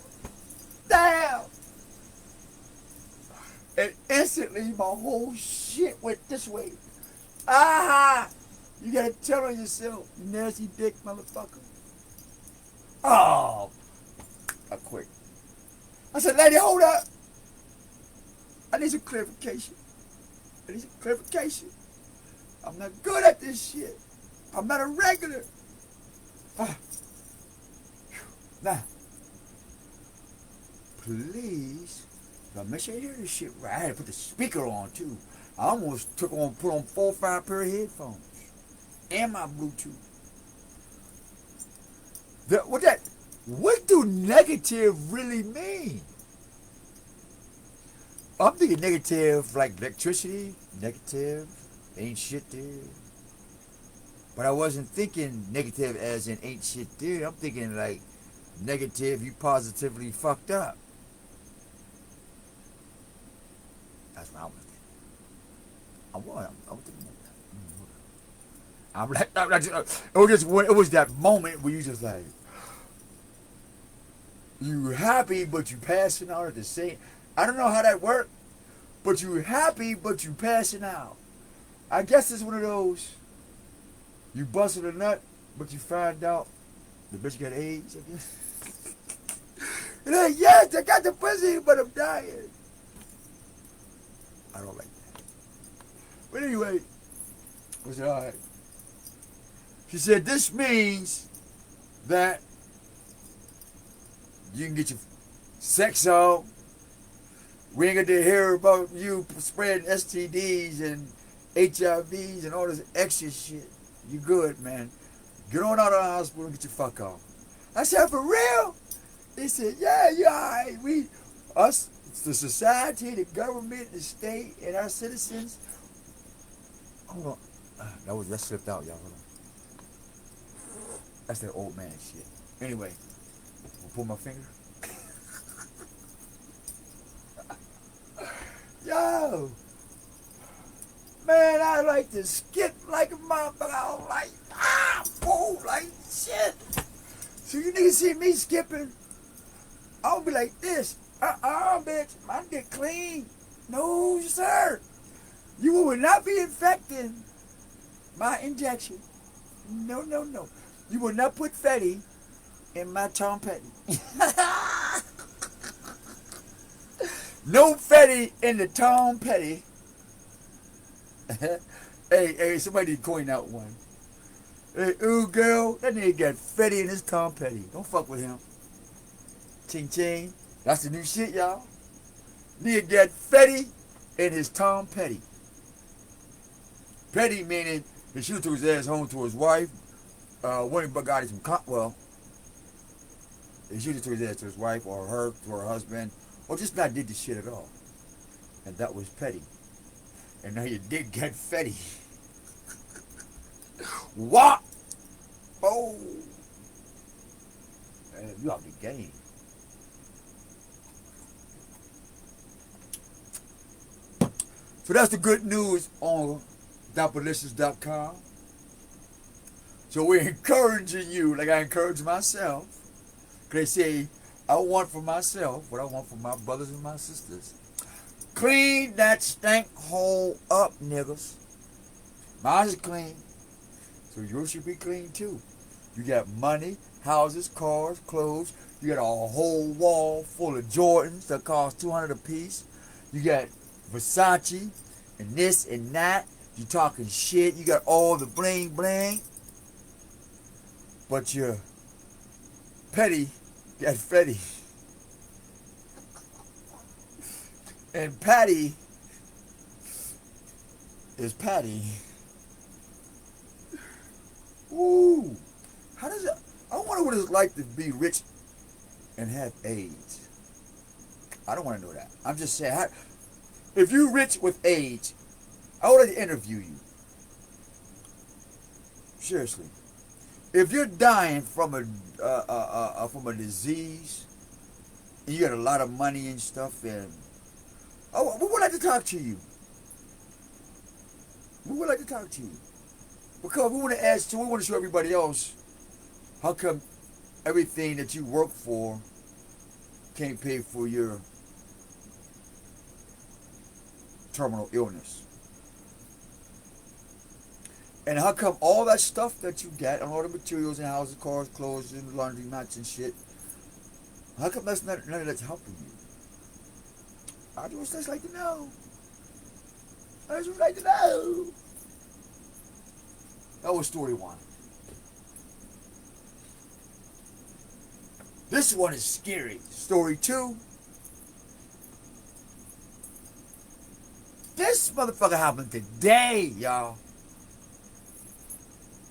Damn! And instantly my whole shit went this way. Ah! You gotta tell on yourself, you nasty dick motherfucker. Oh! I quit. I said, lady, hold up. I need some clarification. I need some clarification. I'm not good at this shit. I'm not a regular. Now, please, make sure you hear this shit right. I had to put the speaker on too. I almost put on 4 or 5 pair of headphones. And my Bluetooth. What do negative really mean? I'm thinking negative like electricity, negative, ain't shit there. But I wasn't thinking negative as in ain't shit there. I'm thinking like negative, you positively fucked up. That's what I was thinking. I was thinking that. It was that moment where you just like, you happy but you passing out at the same. I don't know how that worked, but you happy but you passing out. I guess it's one of those. You busted a nut, but you find out the bitch got AIDS. I guess. You're like, yes, I got the pussy, but I'm dying. I don't like that. But anyway, it was alright. She said, this means that you can get your sex on. We ain't got to hear about you spreading STDs and HIVs and all this extra shit. You good, man. Get on out of the hospital and get your fuck on. I said, for real? They said, yeah, you all right. We, us, the society, the government, the state, and our citizens. Hold on. That slipped out, y'all. Hold on. That's that old man shit. Anyway, I'll pull my finger. Yo, man, I like to skip like a motherfucker. I was like, boom, like shit. So you niggas see me skipping, I'll be like this. Bitch, my dick clean. No, sir. You will not be infecting my injection. No, no, no. You will not put Fetty in my Tom Petty. No Fetty in the Tom Petty. Hey, somebody coin out one. Hey, ooh, girl, that nigga got Fetty in his Tom Petty. Don't fuck with him. Ching ching. That's the new shit, y'all. Nigga got Fetty in his Tom Petty. Petty meaning he shoot to his ass home to his wife. When he got him some he shoot it to his ass to his wife or her to her husband, or just not did the shit at all. And that was petty. And now you did get Fetty. What? Oh, man, you out the game. So that's the good news on Dapperlicious.com. So we're encouraging you, like I encourage myself. Because they say, I want for myself what I want for my brothers and my sisters. Clean that stank hole up, niggas. Mine is clean. So yours should be clean too. You got money, houses, cars, clothes. You got a whole wall full of Jordans that cost $200 a piece. You got Versace and this and that. You talking shit. You got all the bling bling. But you're petty, got Fetty. And Patty is Patty. Ooh. How does it, I wonder what it's like to be rich and have AIDS. I don't want to know that. I'm just saying, if you're rich with AIDS, I would like to interview you. Seriously. If you're dying from a disease, and you got a lot of money and stuff, and we would like to talk to you. We would like to talk to you because we want to ask. We want to show everybody else how come everything that you work for can't pay for your terminal illness. And how come all that stuff that you get, and all the materials and houses, cars, clothes, and laundry mats and shit, how come that's none of that's helping you? I just like to know. I just like to know. That was story one. This one is scary. Story two. This motherfucker happened today, y'all.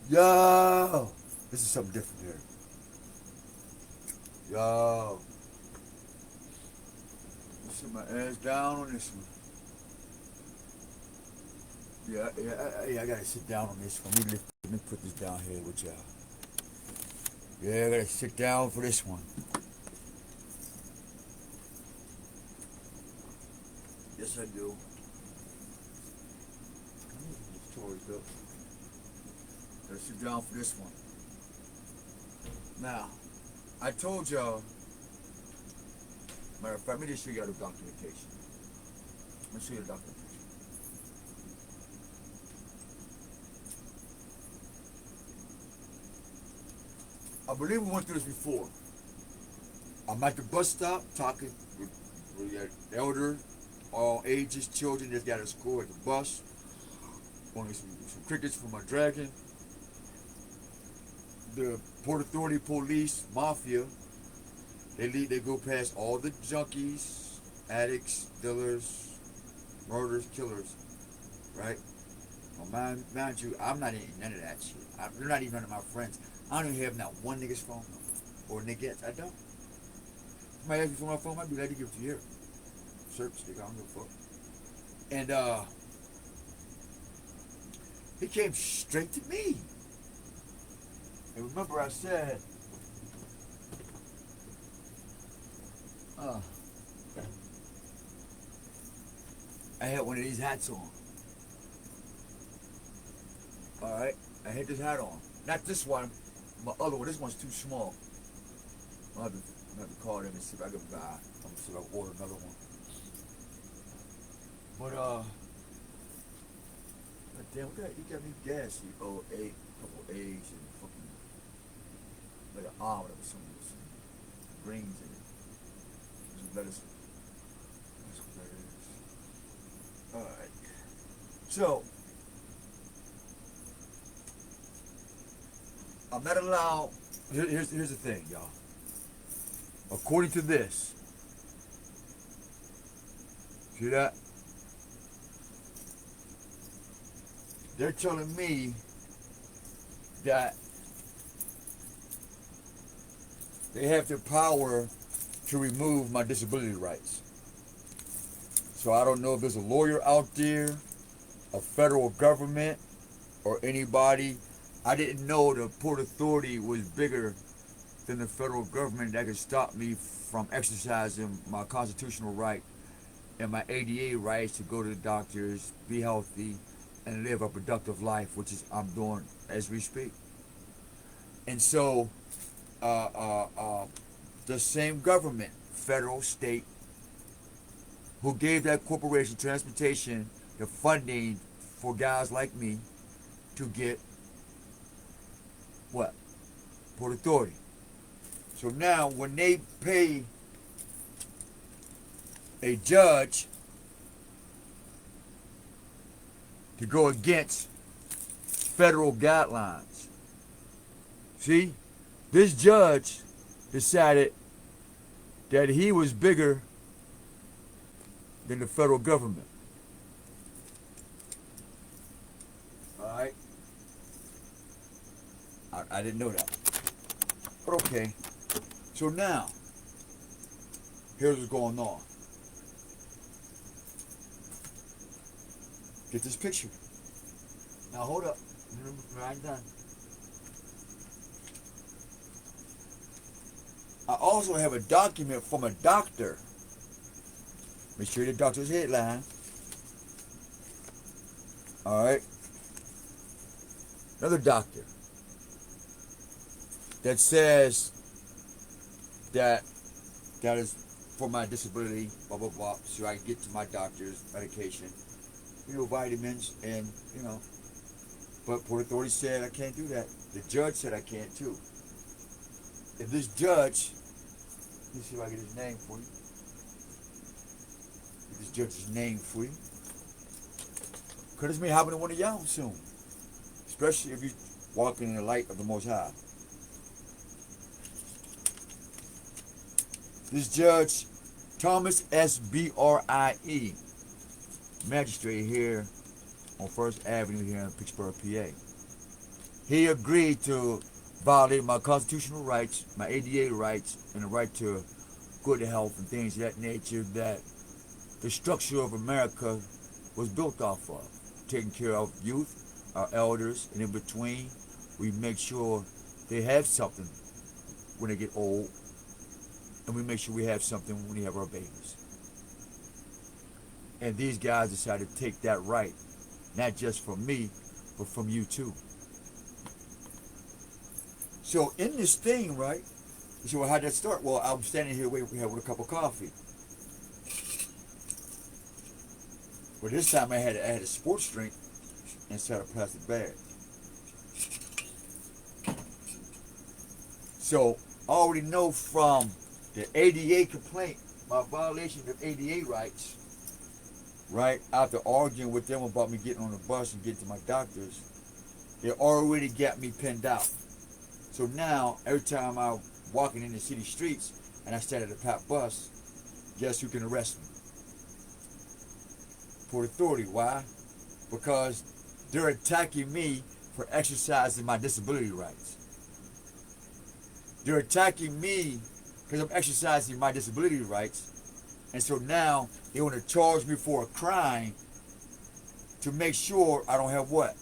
Yo, this is something different here. Yo, sit my ass down on this one. Yeah, I gotta sit down on this one. Let me put this down here with y'all. Yeah, I gotta sit down for this one. Yes, I do. These toys up. Gotta sit down for this one. Now, I told y'all, matter of fact, let me just show y'all the documentation. Let me show you the documentation. I believe we went through this before. I'm at the bus stop talking with elder, all ages, children just got to school at the bus. Wanting some crickets for my dragon. The Port Authority police, mafia, they go past all the junkies, addicts, dealers, murderers, killers, right? Well, mind you, I'm not in none of that shit. They're not even none of my friends. I don't even have not one nigga's phone number or niggas. I don't. Somebody ask me for my phone, I'd be glad to give it to you here. Search stick, I don't give a fuck. And he came straight to me. And remember I said, I had one of these hats on. Alright, I had this hat on. Not this one, my other one. This one's too small. I'll have to call them and see if I can buy. I'm gonna see if I can order another one. But damn, you got me gassy. Oh, couple eggs and fucking like an omelet with some greens in it. Some lettuce. That's what that is. Alright. So I'm not allowed. Here's the thing, y'all. According to this, see that? They're telling me that they have the power to remove my disability rights. So I don't know if there's a lawyer out there, a federal government, or anybody. I didn't know the Port Authority was bigger than the federal government that could stop me from exercising my constitutional right and my ADA rights to go to the doctors, be healthy, and live a productive life, which is I'm doing as we speak. And so, the same government, federal, state, who gave that corporation transportation the funding for guys like me to get what? Port Authority. So now when they pay a judge to go against federal guidelines, see, this judge decided that he was bigger than the federal government. Alright? I didn't know that. But okay. So now, here's what's going on. Get this picture. Now hold up. I ain't done. I also have a document from a doctor. Make sure the doctor's headline. Alright. Another doctor that says that is for my disability, blah, blah, blah, so I can get to my doctor's medication, vitamins, and, but Port Authority said I can't do that. The judge said I can't too. If this judge, let me see if I get his name for you. Get this judge's name for you. Because this may happen to one of y'all soon. Especially if you're walking in the light of the Most High. This judge, Thomas S. B-R-I-E, magistrate here on 1st Avenue here in Pittsburgh, PA. He agreed to violate my constitutional rights, my ADA rights, and the right to good health and things of that nature that the structure of America was built off of. Taking care of youth, our elders, and in between, we make sure they have something when they get old, and we make sure we have something when we have our babies. And these guys decided to take that right, not just from me, but from you too. So in this thing, right, you say, well, how'd that start? Well, I'm standing here waiting for with a cup of coffee. But this time I had a sports drink inside a plastic bag. So I already know from the ADA complaint, my violation of ADA rights, right, after arguing with them about me getting on the bus and getting to my doctors, they already got me pinned out. So now, every time I'm walking in the city streets and I stand at a packed bus, guess who can arrest me? Port Authority. Why? Because they're attacking me for exercising my disability rights. They're attacking me because I'm exercising my disability rights. And so now they want to charge me for a crime to make sure I don't have what?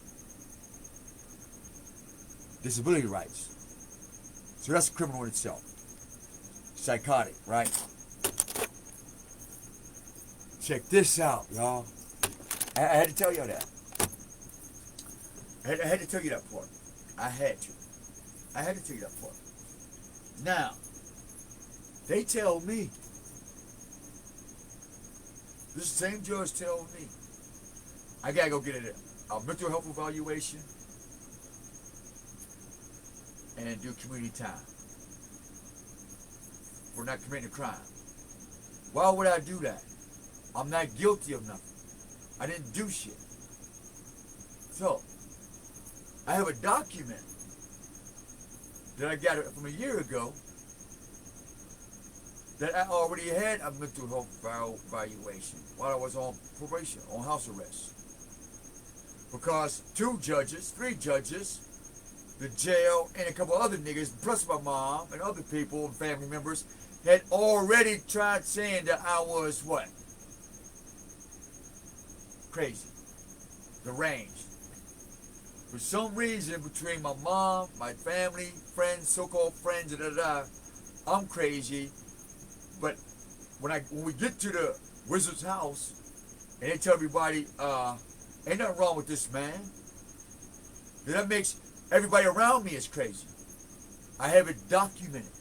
Disability rights. So that's a criminal in itself. Psychotic, right? Check this out, y'all. I had to tell y'all that. I had to tell you that part. I had to tell you that part. Now, they tell me, this same judge tells me, I gotta go get a mental health evaluation and do community time for not committing a crime. Why would I do that? I'm not guilty of nothing. I didn't do shit. So, I have a document that I got from a year ago that I already had a mental health evaluation while I was on probation, on house arrest. Because 3 judges, the jail, and a couple other niggas, plus my mom and other people and family members, had already tried saying that I was what? Crazy. Deranged. For some reason, between my mom, my family, friends, so-called friends, I'm crazy. But when we get to the wizard's house, and they tell everybody, ain't nothing wrong with this man, then that makes everybody around me is crazy. I have it documented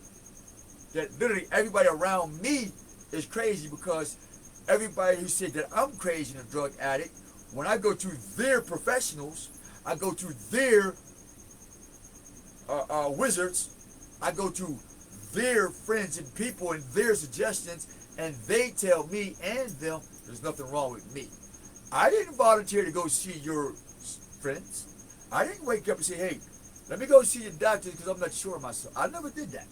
that literally everybody around me is crazy, because everybody who said that I'm crazy and a drug addict, when I go to their professionals, I go to their wizards, I go to their friends and people and their suggestions, and they tell me and them there's nothing wrong with me. I didn't volunteer to go see your friends. I didn't wake up and say, hey, let me go see your doctor because I'm not sure of myself. I never did that.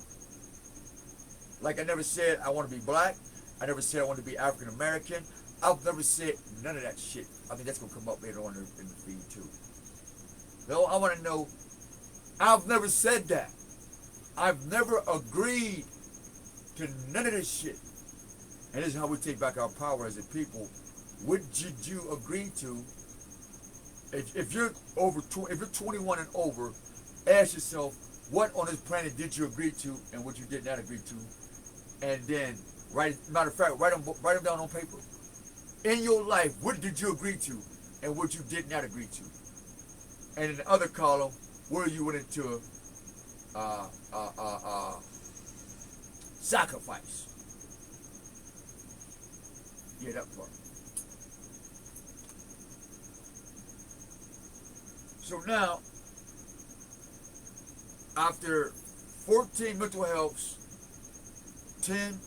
Like I never said I want to be black. I never said I want to be African American. I've never said none of that shit. I think that's going to come up later on in the feed too. No, I want to know, I've never said that. I've never agreed to none of this shit. And this is how we take back our power as a people. What did you agree to? If you're 21 and over, ask yourself, what on this planet did you agree to and what you did not agree to? And then, matter of fact, write them down on paper. In your life, what did you agree to and what you did not agree to? And in the other column, where you went into sacrifice. Yeah, that part. So now, after 14 mental healths, 10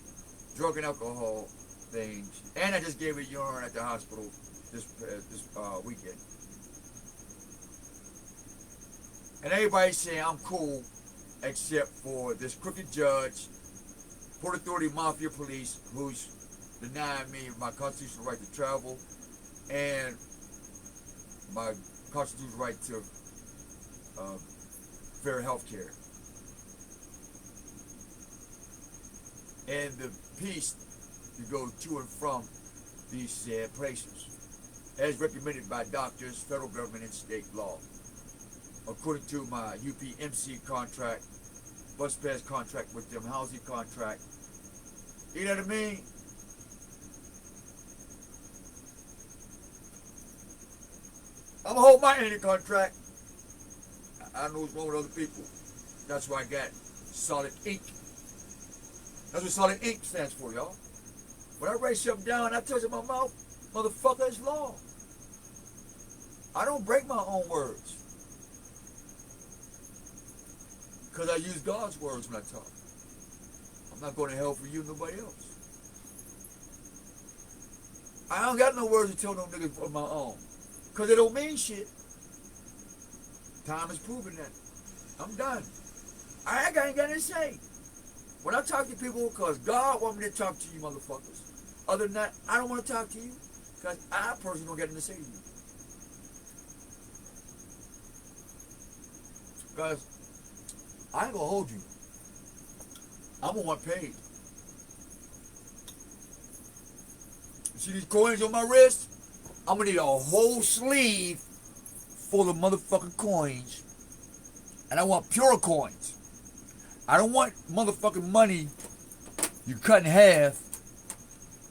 drug and alcohol things, and I just gave a urine at the hospital this weekend. And everybody's saying I'm cool, except for this crooked judge, Port Authority Mafia Police, who's denying me my constitutional right to travel and my constitutional right to fair health care. And the peace to go to and from these said places, as recommended by doctors, federal government, and state law. According to my UPMC contract, bus pass contract with them, housing contract. You know what I mean? I'm gonna hold my end of the contract. I know what's wrong with other people. That's why I got solid ink. That's what solid ink stands for, y'all. When I write something down, I tell it in my mouth, motherfucker, it's law. I don't break my own words. Because I use God's words when I talk. I'm not going to hell for you, nobody else. I don't got no words to tell no niggas of my own. Because they don't mean shit. Time has proven that. I'm done. I ain't got anything to say. When I talk to people, because God wants me to talk to you motherfuckers. Other than that, I don't want to talk to you. Because I personally don't get anything to say to you. Because I ain't going to hold you. I'm gonna want paid. You see these coins on my wrist? I'm gonna need a whole sleeve full of motherfucking coins. And I want pure coins. I don't want motherfucking money you cut in half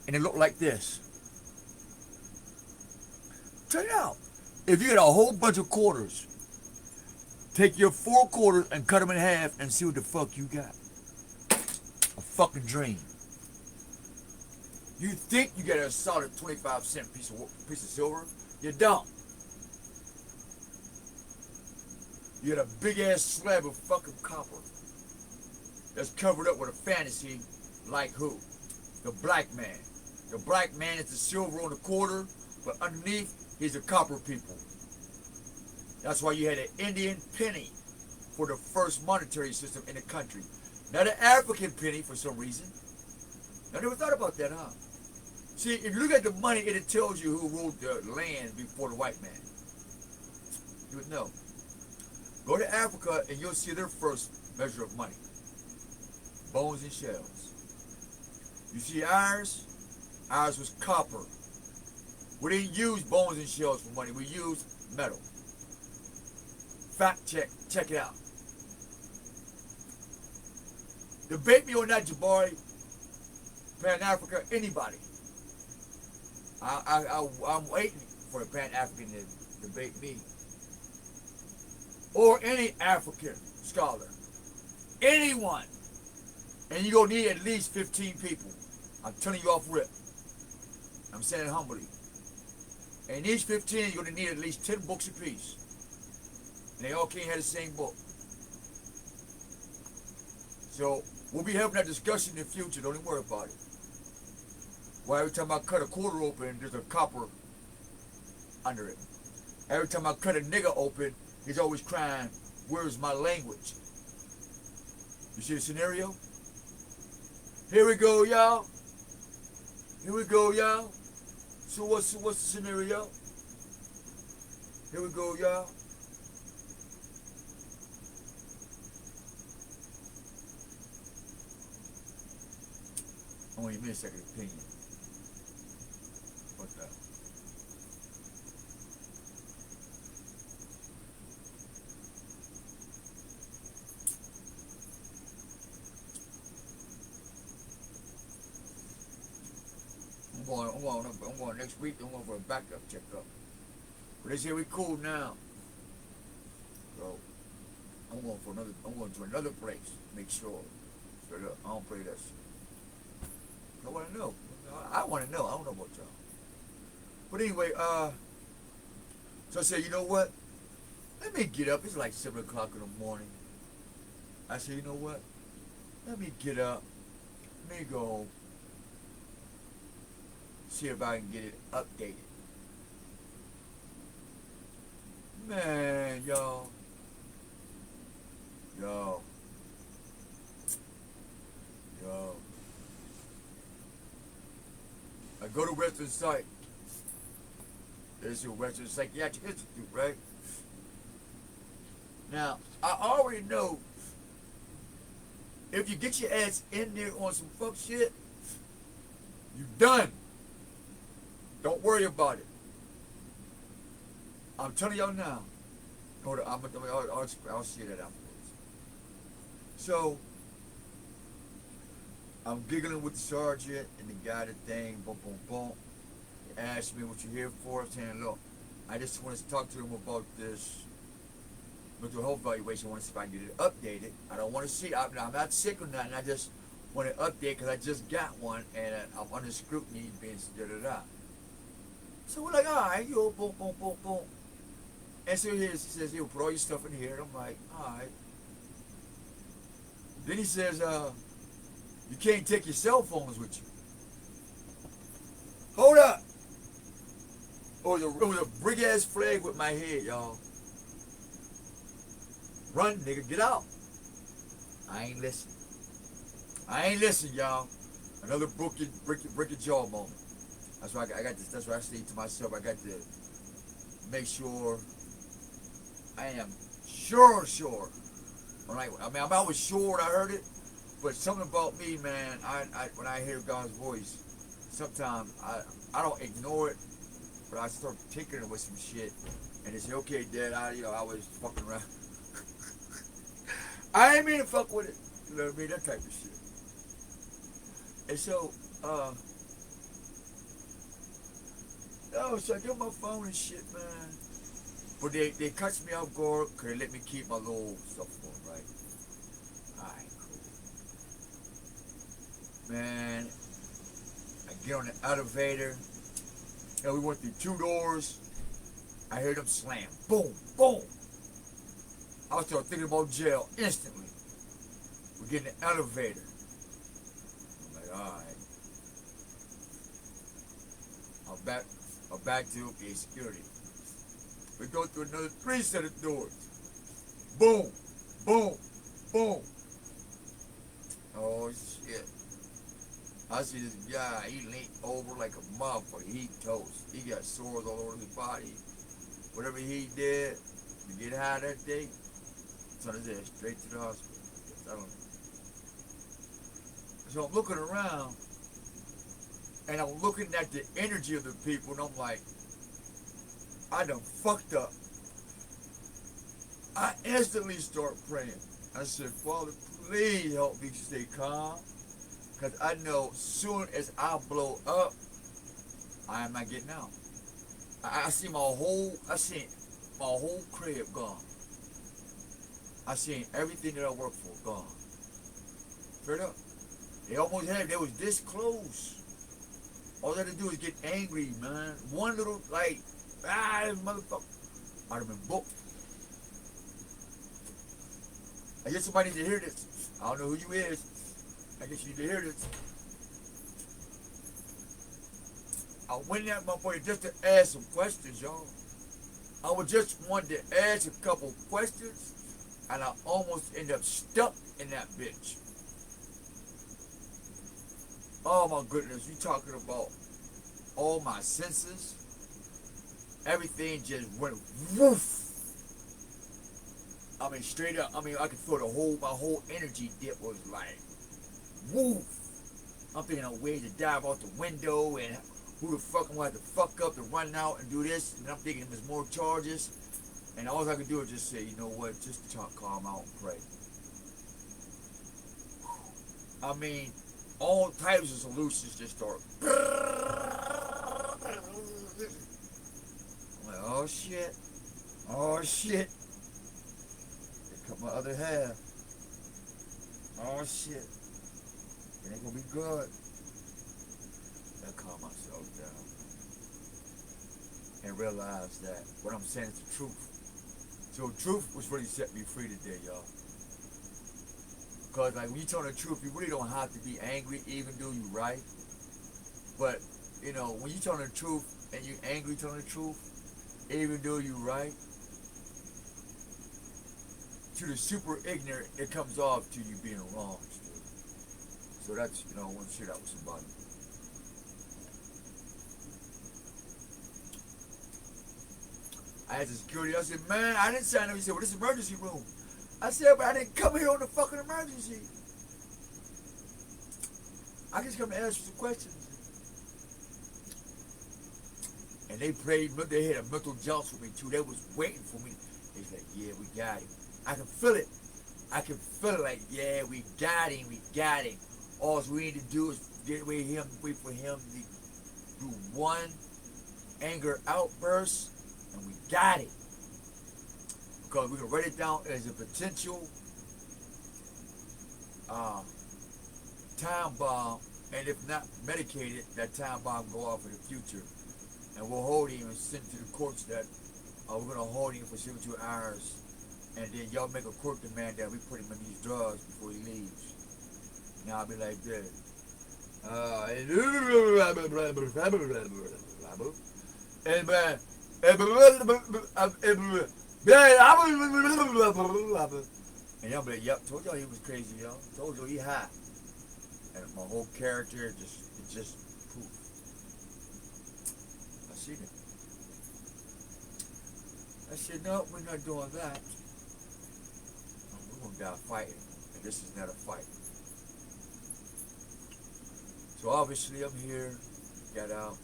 and it look like this. Check it out. If you get a whole bunch of quarters, take your 4 quarters and cut them in half and see what the fuck you got. A fucking dream. You think you get a solid 25-cent piece of silver? You don't. You get a big ass slab of fucking copper that's covered up with a fantasy like who? The black man. The black man is the silver on the quarter, but underneath he's the copper people. That's why you had an Indian penny for the first monetary system in the country. Not an African penny for some reason. I never thought about that, huh? See, if you look at the money, it tells you who ruled the land before the white man. You would know. Go to Africa and you'll see their first measure of money. Bones and shells. You see ours? Ours was copper. We didn't use bones and shells for money. We used metal. Fact check. Check it out. Debate me on that, Jabari. Pan-Africa, anybody. I'm waiting for a Pan-African to debate me. Or any African scholar. Anyone. And you're going to need at least 15 people. I'm telling you off rip. I'm saying it humbly. And each 15, you're going to need at least 10 books apiece. And they all can't have the same book. So, we'll be having that discussion in the future. Don't even worry about it. Why every time I cut a quarter open, there's a copper under it. Every time I cut a nigga open, he's always crying, where's my language? You see the scenario? Here we go, y'all. Here we go, y'all. So what's the scenario? Here we go, y'all. I want you to give me a second opinion. What's that? I'm going next week. I'm going for a backup checkup. But they say we cool now. So I'm going to another place. Make sure. Straight up. I don't play that shit. I want to know. I want to know. I don't know about y'all. But anyway, so I said, you know what? Let me get up. It's like 7 o'clock in the morning. I said, you know what? Let me get up. Let me go see if I can get it updated. Man, y'all. Yo. I go to Western Psych. There's your Western Psychiatric Institute, right? Now, I already know if you get your ass in there on some fuck shit, you done. Don't worry about it. I'm telling y'all now. I'll see that afterwards. So, I'm giggling with the sergeant and the guy, the thing, boom, boom, boom. He asked me what you're here for. I'm saying, look, I just want to talk to him about this mental health evaluation. I want to see if I can get it updated. I don't want to see, I'm not sick or nothing. I just want to update because I just got one and I'm under scrutiny being da-da-da. So we're like, all right, yo, boom, boom, boom, boom. And so he says, yo, put all your stuff in here. And I'm like, all right. Then he says, you can't take your cell phones with you. Hold up. It was a big ass flag with my head, y'all. Run, nigga, get out. I ain't listen, y'all. Another break your jaw moment. That's why I got this. That's why I say to myself, I got to make sure I am sure. All right. I mean, I'm always sure when I heard it, But something about me, man, I when I hear God's voice, sometimes I don't ignore it, but I start tinkering with some shit, and they say, okay, Dad, I was fucking around. I ain't mean to fuck with it. You know what I mean? That type of shit. And so, so I get my phone and shit, man. But they catch me off guard because they let me keep my little stuff on, right? Alright, cool. Man, I get on the elevator. You know, we went through 2 doors. I heard them slam. Boom, boom. I started thinking about jail instantly. We get in the elevator. I'm like, alright. I'm back to okay, security. We go through another 3 set of doors. Boom, boom, boom. Oh shit. I see this guy, he leaned over like a motherfucker. He toast. He got sores all over his body. Whatever he did to get high that day, son his ass straight to the hospital. I don't know. So I'm looking around, and I'm looking at the energy of the people, and I'm like, I done fucked up. I instantly start praying. I said, Father, please help me stay calm, because I know soon as I blow up, I am not getting out. I seen my whole crib gone. I seen everything that I worked for gone. Straight up. They almost had, they was this close. All they had to do is get angry, man. One little, like, this motherfucker. I'd have been booked. I guess somebody needs to hear this. I don't know who you is. I guess you need to hear this. I went at my boy just to ask some questions, y'all. I was just wanted to ask a couple questions, and I almost ended up stuck in that bitch. Oh my goodness, you talking about all my senses? Everything just went woof. I mean, straight up. I mean, I could feel my whole energy dip was like woof. I'm thinking of ways to dive out the window and who the fuck I'm going to have to fuck up to run out and do this. And I'm thinking there's more charges. And all I could do is just say, you know what, just calm out and pray. I mean, all types of solutions just start. I'm like, oh shit. Oh shit. Here come my other half. Oh shit. It ain't gonna be good. I calm myself down and realize that what I'm saying is the truth. So truth was really set me free today, y'all. Because like when you tell the truth, you really don't have to be angry even though you're right. But, you know, when you tell the truth and you're angry telling the truth, even though you're right, to the super ignorant, it comes off to you being wrong. So that's, you know, I want to share that with somebody. I asked the security, I said, man, I didn't sign up. He said, well, this is emergency room. I said, but I didn't come here on the fucking emergency. I just come to ask you some questions. And they prayed, they had a mental jolt for me too. They was waiting for me. They said, yeah, we got him. I can feel it. I can feel it like, yeah, we got him, we got him. All we need to do is wait for him to do one anger outburst, and we got it. Because we can write it down as a potential time bomb, and if not medicated, that time bomb go off in the future. And we'll hold him and send to the courts that we're going to hold him for 72 hours. And then y'all make a court demand that we put him in these drugs before he leaves. Now I'll be like this. And y'all be like, yep, told y'all he was crazy, y'all. Told you he high. And my whole character just poof. I see it. I said, no, we're not doing that. We're gonna die fighting. And this is not a fight. So obviously I'm here, got out.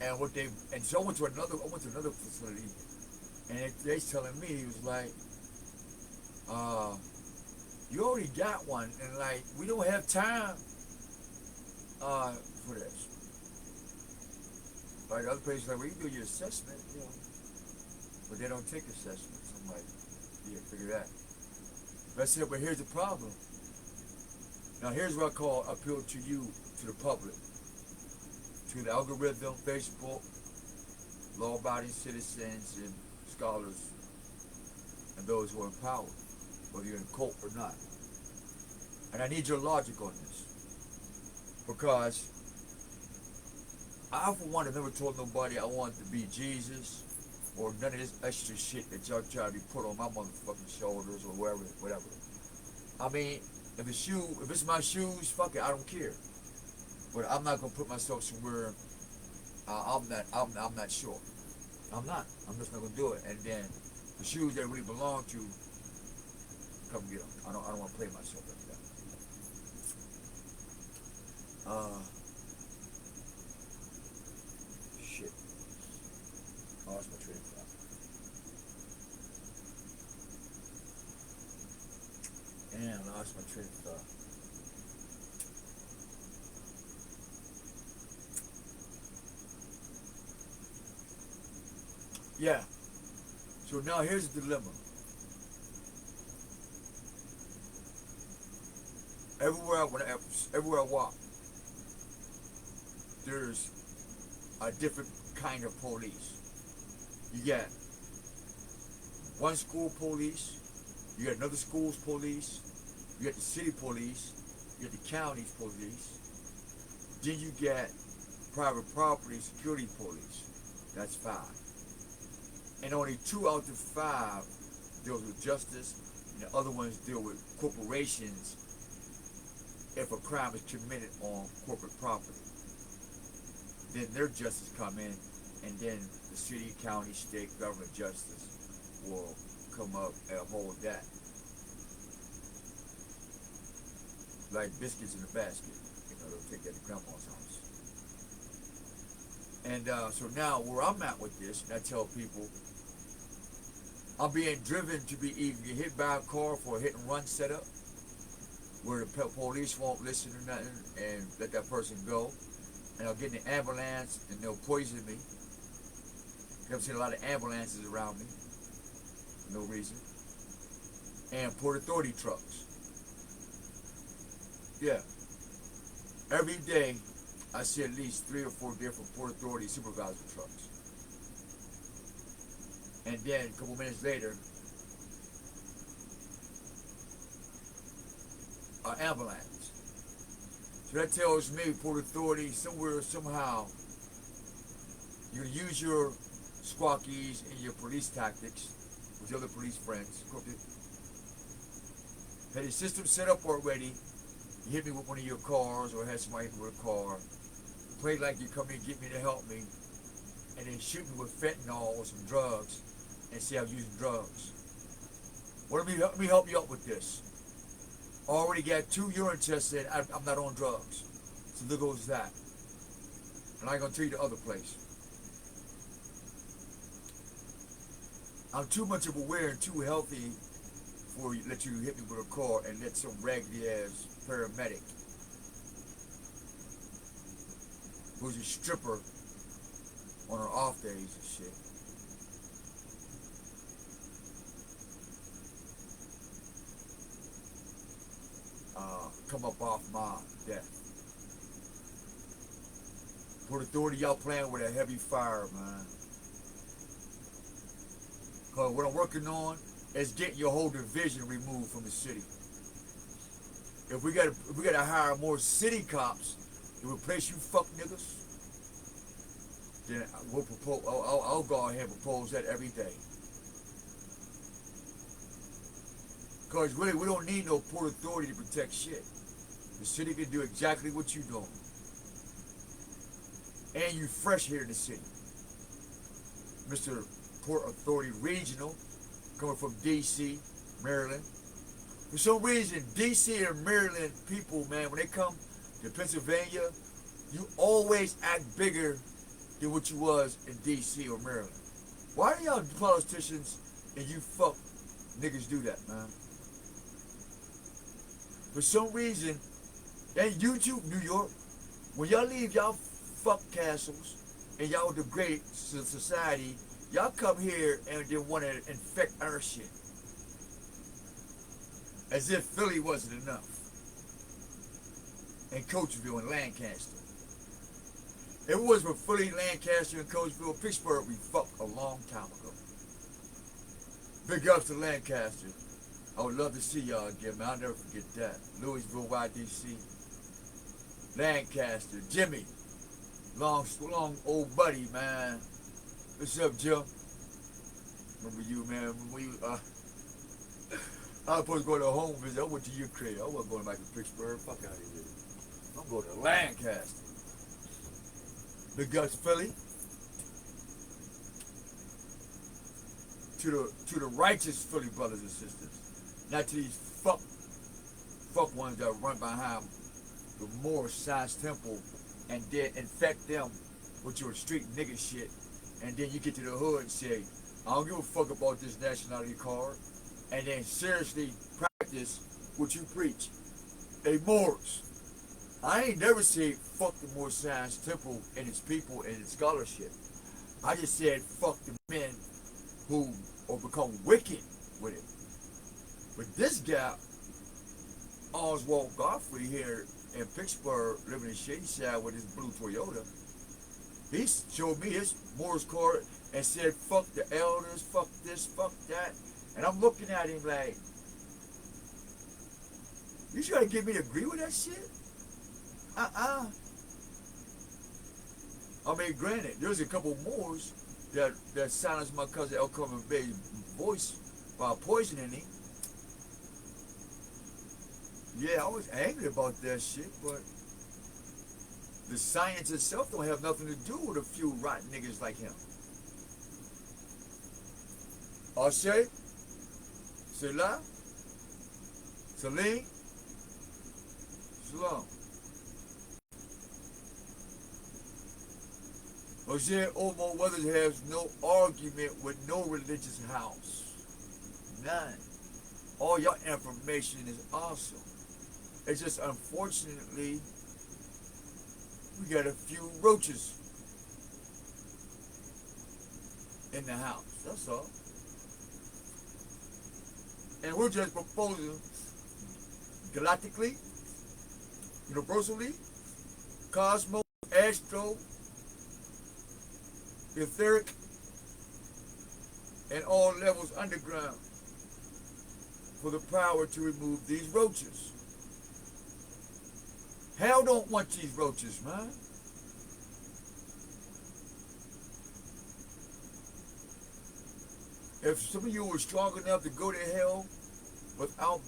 And so I went to another facility, and they telling me, he was like, you already got one, and like, we don't have time, for this. Like, other places, like, well, you do your assessment, you know, but they don't take assessments. I'm like, yeah, figure that. But I said, but here's the problem. Now, here's what I call appeal to you, to the public, to the algorithm, Facebook, law-abiding citizens, and scholars, and those who are in power, whether you're in a cult or not. And I need your logic on this, because I, for one, have never told nobody I want to be Jesus or none of this extra shit that y'all try to be put on my motherfucking shoulders or wherever, whatever. I mean, if it's my shoes, fuck it, I don't care. But I'm not gonna put myself somewhere I'm not sure. I'm just not gonna do it. And then the shoes that really belong to, come get them. I don't want to play myself like that. Shit. Oh, that's my train of thought. And I lost my train of thought. Yeah. So now here's the dilemma. Everywhere I walk, there's a different kind of police. You got one school police, you got another school's police, you got the city police, you got the county's police, then you got private property security police. That's 5. And only 2 out of 5 deals with justice, and the other ones deal with corporations if a crime is committed on corporate property. Then their justice come in, and then the city, county, state government justice will come up and uphold that. Like biscuits in a basket. You know, they'll take that to grandma's house. And so now where I'm at with this, and I tell people, I'm being driven to be either get hit by a car for a hit and run setup, where the police won't listen to nothing and let that person go, and I'll get in the ambulance and they'll poison me. I've seen a lot of ambulances around me, for no reason, and Port Authority trucks. Yeah, every day I see at least 3 or 4 different Port Authority supervisor trucks. And then a couple minutes later, an ambulance. So that tells me Port Authority, somewhere, somehow, you're gonna use your squawkies and your police tactics with your other police friends. Had the system set up already. You hit me with one of your cars, or had somebody hit me with a car. Play like you come in and get me to help me, and then shoot me with fentanyl or some drugs, and say I'm using drugs. Well, let me help you out with this. Already got 2 urine tests in. I'm not on drugs. So there goes that. And I ain't gonna tell you the other place. I'm too much of a wear and too healthy for you let you hit me with a car and let some raggedy ass paramedic who's a stripper on her off days and shit. Come up off my death. Port Authority, y'all playing with a heavy fire, man. Cause what I'm working on is getting your whole division removed from the city. If we gotta hire more city cops to replace you fuck niggas, then we'll propose. I'll go ahead and propose that every day. Cause really, we don't need no Port Authority to protect shit. The city can do exactly what you doing. And you fresh here in the city. Mr. Port Authority Regional, coming from DC, Maryland. For some reason, DC and Maryland people, man, when they come to Pennsylvania, you always act bigger than what you was in D.C. or Maryland. Why do y'all politicians and you fuck niggas do that, man? For some reason, that YouTube, New York, when y'all leave y'all fuck castles and y'all degrade society, y'all come here and then want to infect our shit. As if Philly wasn't enough. And Coachville and Lancaster. If it was for Philly, Lancaster, and Coachville, Pittsburgh, we fucked a long time ago. Big ups to Lancaster. I would love to see y'all again, man. I'll never forget that. Louisville, YDC. Lancaster, Jimmy. Long old buddy, man. What's up, Jim? Remember you, man? When you, I was supposed to go to a home visit. I went to your crib. I wasn't going back to Pittsburgh. Fuck out of here. I'm going to Lancaster. Big ups, Philly. To the righteous Philly brothers and sisters. Not to these fuck ones that run behind the Moorish Science Temple and then infect them with your street nigga shit. And then you get to the hood and say, I don't give a fuck about this nationality card. And then seriously practice what you preach. Hey, Moors. I ain't never said fuck the Moorish Science Temple and its people and its scholarship. I just said fuck the men who or become wicked with it. But this guy, Oswald Godfrey here in Pittsburgh, living in Shadyside with his blue Toyota, he showed me his Morse card and said, fuck the elders, fuck this, fuck that. And I'm looking at him like, you trying to get me to agree with that shit? I mean, granted, there's a couple Moors that silenced my cousin El Coleman Bay's voice by poisoning him. Yeah, I was angry about that shit, but the science itself don't have nothing to do with a few rotten niggas like him. Ashe, Selah, Salim, Shalom. Jose Omo Weathers has no argument with no religious house. None. All your information is awesome. It's just unfortunately we got a few roaches in the house. That's all. And we're just proposing galactically, universally, cosmos, astro, etheric, and all levels underground for the power to remove these roaches. Hell don't want these roaches, man. If some of you were strong enough to go to hell without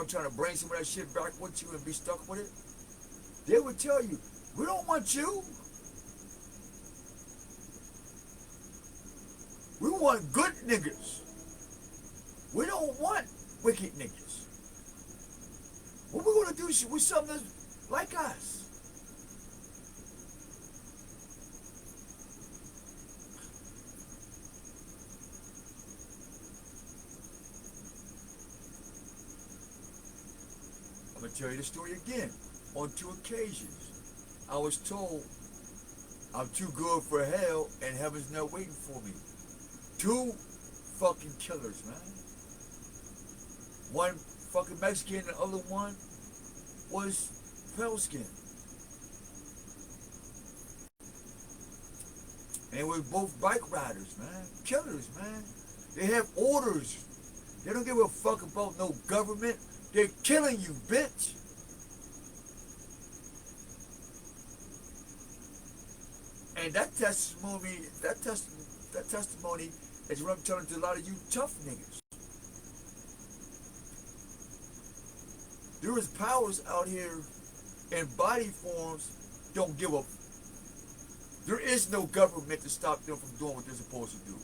trying to bring some of that shit back with you and be stuck with it, they would tell you, we don't want you. We want good niggas. We don't want wicked niggas. What we gonna do with something that's like us? I'm gonna tell you the story again. On 2 occasions, I was told I'm too good for hell and heaven's not waiting for me. 2 fucking killers, man. One fucking Mexican, and the other one was pale skin. And we're both bike riders, man. Killers, man. They have orders. They don't give a fuck about no government. They're killing you, bitch. And that testimony is what I'm telling to a lot of you tough niggas. There is powers out here in body forms don't give up. There is no government to stop them from doing what they're supposed to do.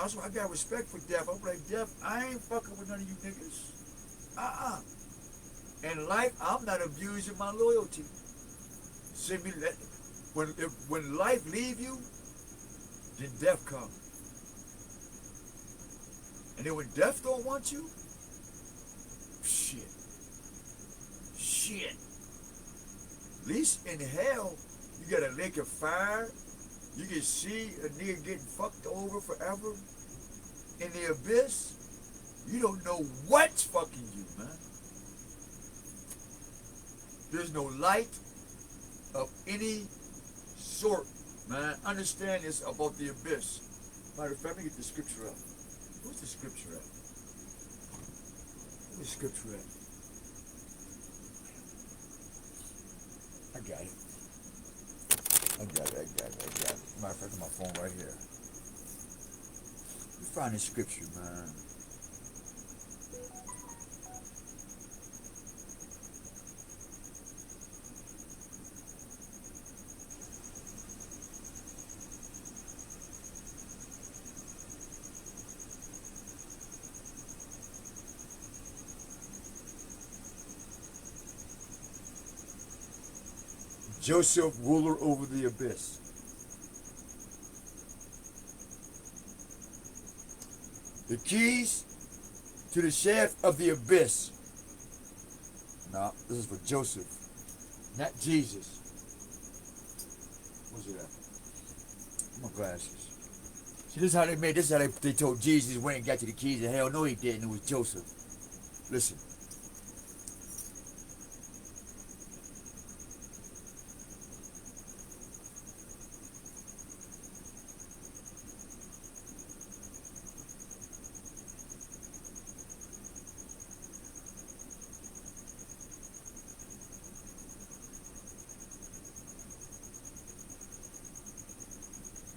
That's why I got respect for Death. I'm like, Death, I ain't fucking with none of you niggas. In life, I'm not abusing my loyalty. See me, when life leave you, then death comes. And then when death don't want you, shit. At least in hell, you got a lake of fire. You can see a nigga getting fucked over forever. In the abyss, you don't know what's fucking you, man. There's no light of any sort, man. Understand this about the abyss. Matter of fact, let me get the scripture up. Where's the scripture at? Where's the scripture at? I got it. Matter of fact, my phone right here. You find this scripture, man. Joseph, ruler over the abyss. The keys to the shaft of the abyss. Now, this is for Joseph, not Jesus. Where's it at? My glasses. See, this is how they made. This is how they told Jesus when he got to the keys of hell. No, he didn't. It was Joseph. Listen.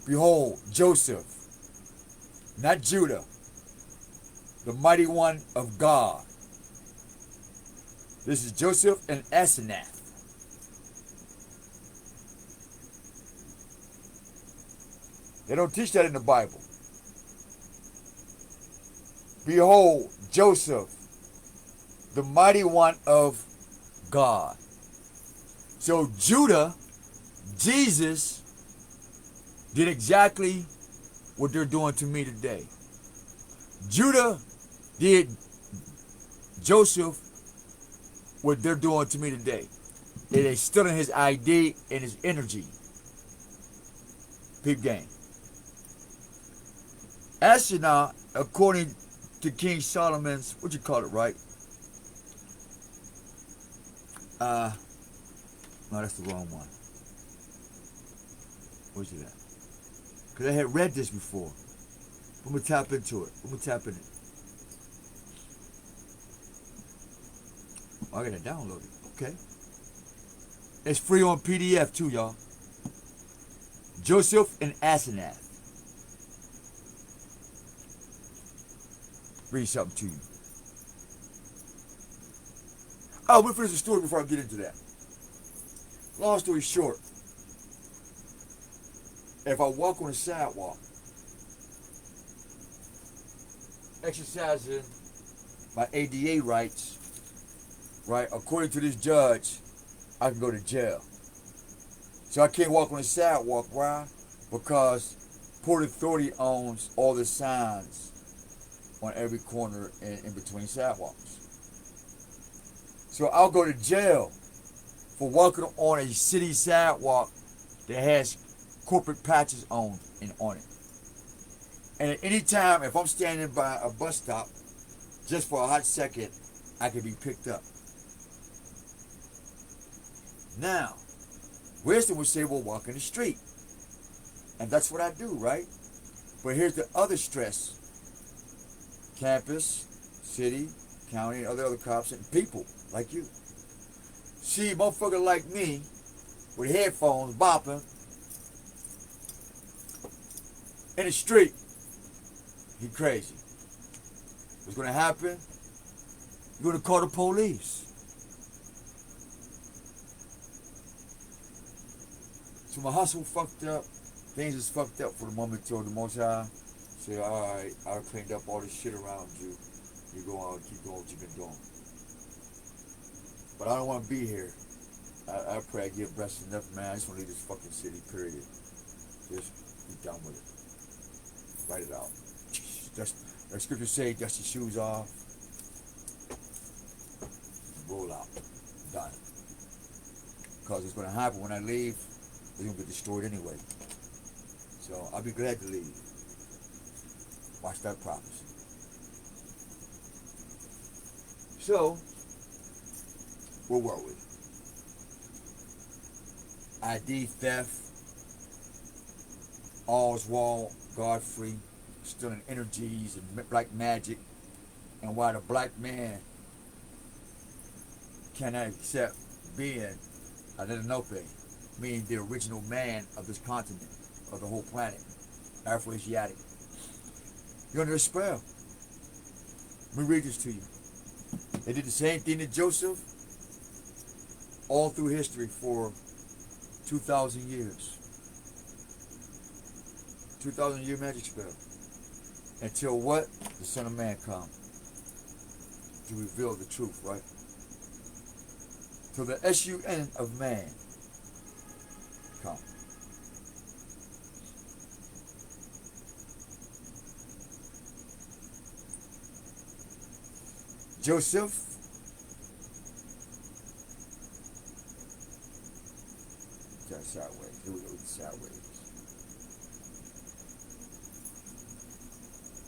Behold, Joseph, not Judah, the mighty one of God. This is Joseph and Asenath. They don't teach that in the Bible. Behold, Joseph, the mighty one of God. So Judah, Jesus, did exactly what they're doing to me today. Judah did Joseph what they're doing to me today. It is still in his ID and his energy. Peep game. Asherah, according to King Solomon's, what you call it, right? No, that's the wrong one. Where's it at? Because I had read this before. I'm going to tap into it. I'm going to tap in it. Oh, I got to download it. Okay. It's free on PDF too, y'all. Joseph and Asenath. Read something to you. Oh, we'll finish the story before I get into that. Long story short. If I walk on the sidewalk, exercising my ADA rights, right, according to this judge, I can go to jail. So I can't walk on the sidewalk. Why? Because Port Authority owns all the signs on every corner in between sidewalks. So I'll go to jail for walking on a city sidewalk that has corporate patches on it. And at any time, if I'm standing by a bus stop, just for a hot second, I can be picked up. Now, wisdom would say, well, walk in the street. And that's what I do, right? But here's the other stress. Campus, city, county, and other cops and people like you. See, a motherfucker like me, with headphones bopping, in the street, he crazy. What's gonna happen? You're gonna call the police. So my hustle fucked up. Things is fucked up for the moment till the Most High Say, alright, I cleaned up all this shit around you. You go on, keep doing what you've been doing. But I don't want to be here. I pray I get blessed enough, man. I just want to leave this fucking city, period. Just be done with it. Write it out. The scripture say, dust your shoes off, roll out. Done. Because what's going to happen when I leave, it's going to get destroyed anyway. So I'll be glad to leave. Watch that prophecy. So, where were we? ID theft, Oswald Godfrey, stealing energies and black magic, and why the black man cannot accept being a Lenape, meaning the original man of this continent, of the whole planet, Afro-Asiatic. You're under a spell. Let me read this to you. They did the same thing to Joseph all through history for 2,000 years. 2,000-year magic spell. Until what? The Son of Man come to reveal the truth, right? Till the S-U-N of man come. Joseph sideways. Here we go, sideways.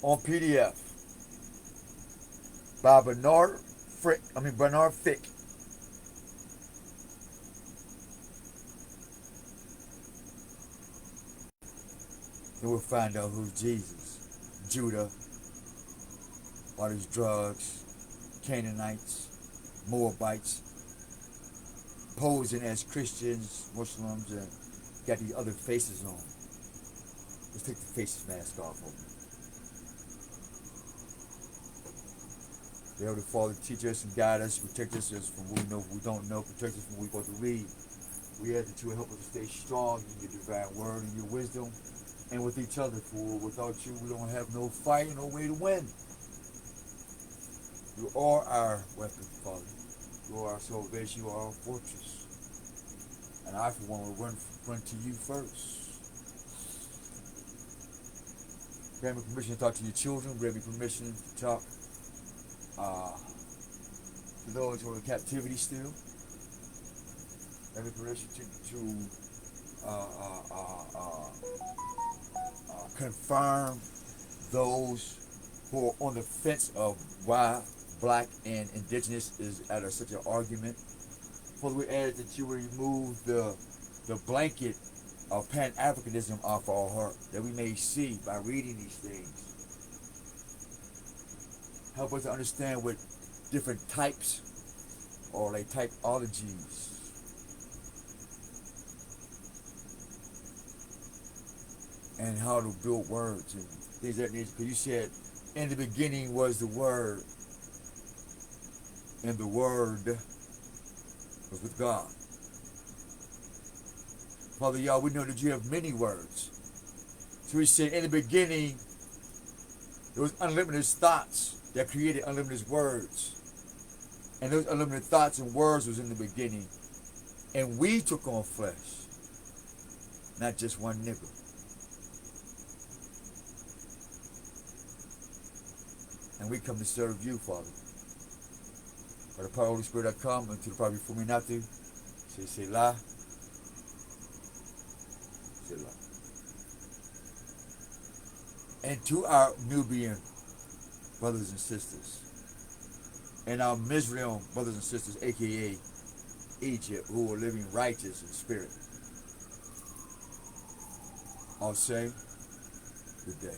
On PDF by Bernard Fick. Then we'll find out who's Jesus. Judah, all these drugs, Canaanites, Moabites, posing as Christians, Muslims, and got these other faces on. Let's take the faces mask off of them. They have the Father teach us and guide us, protect us from what we know, what we don't know, protect us from what we're about to read. We ask that you will help us to stay strong in your divine word and your wisdom, and with each other, for without you we don't have no fight, no way to win. You are our weapon, Father. You are our salvation, you are our fortress. And I, for one, will run to you first. Grant me permission to talk to your children. Grant me permission to talk to those who are in captivity still. Grant me permission to confirm those who are on the fence of why black and indigenous is at such an argument. Father, we ask that you remove the blanket of Pan-Africanism off our heart, that we may see by reading these things. Help us to understand what different types or like typologies and how to build words and things like that. Because you said, in the beginning was the Word, and the Word was with God. Father, y'all, we know that you have many words. So we said, in the beginning, there was unlimited thoughts that created unlimited words. And those unlimited thoughts and words was in the beginning. And we took on flesh, not just one nigga. And we come to serve you, Father. By the power of the Holy Spirit I come, and to the power before me not to. Say Selah. Selah. And to our Nubian brothers and sisters, and our Mizraim brothers and sisters, aka Egypt, who are living righteous in spirit, I'll say, good day.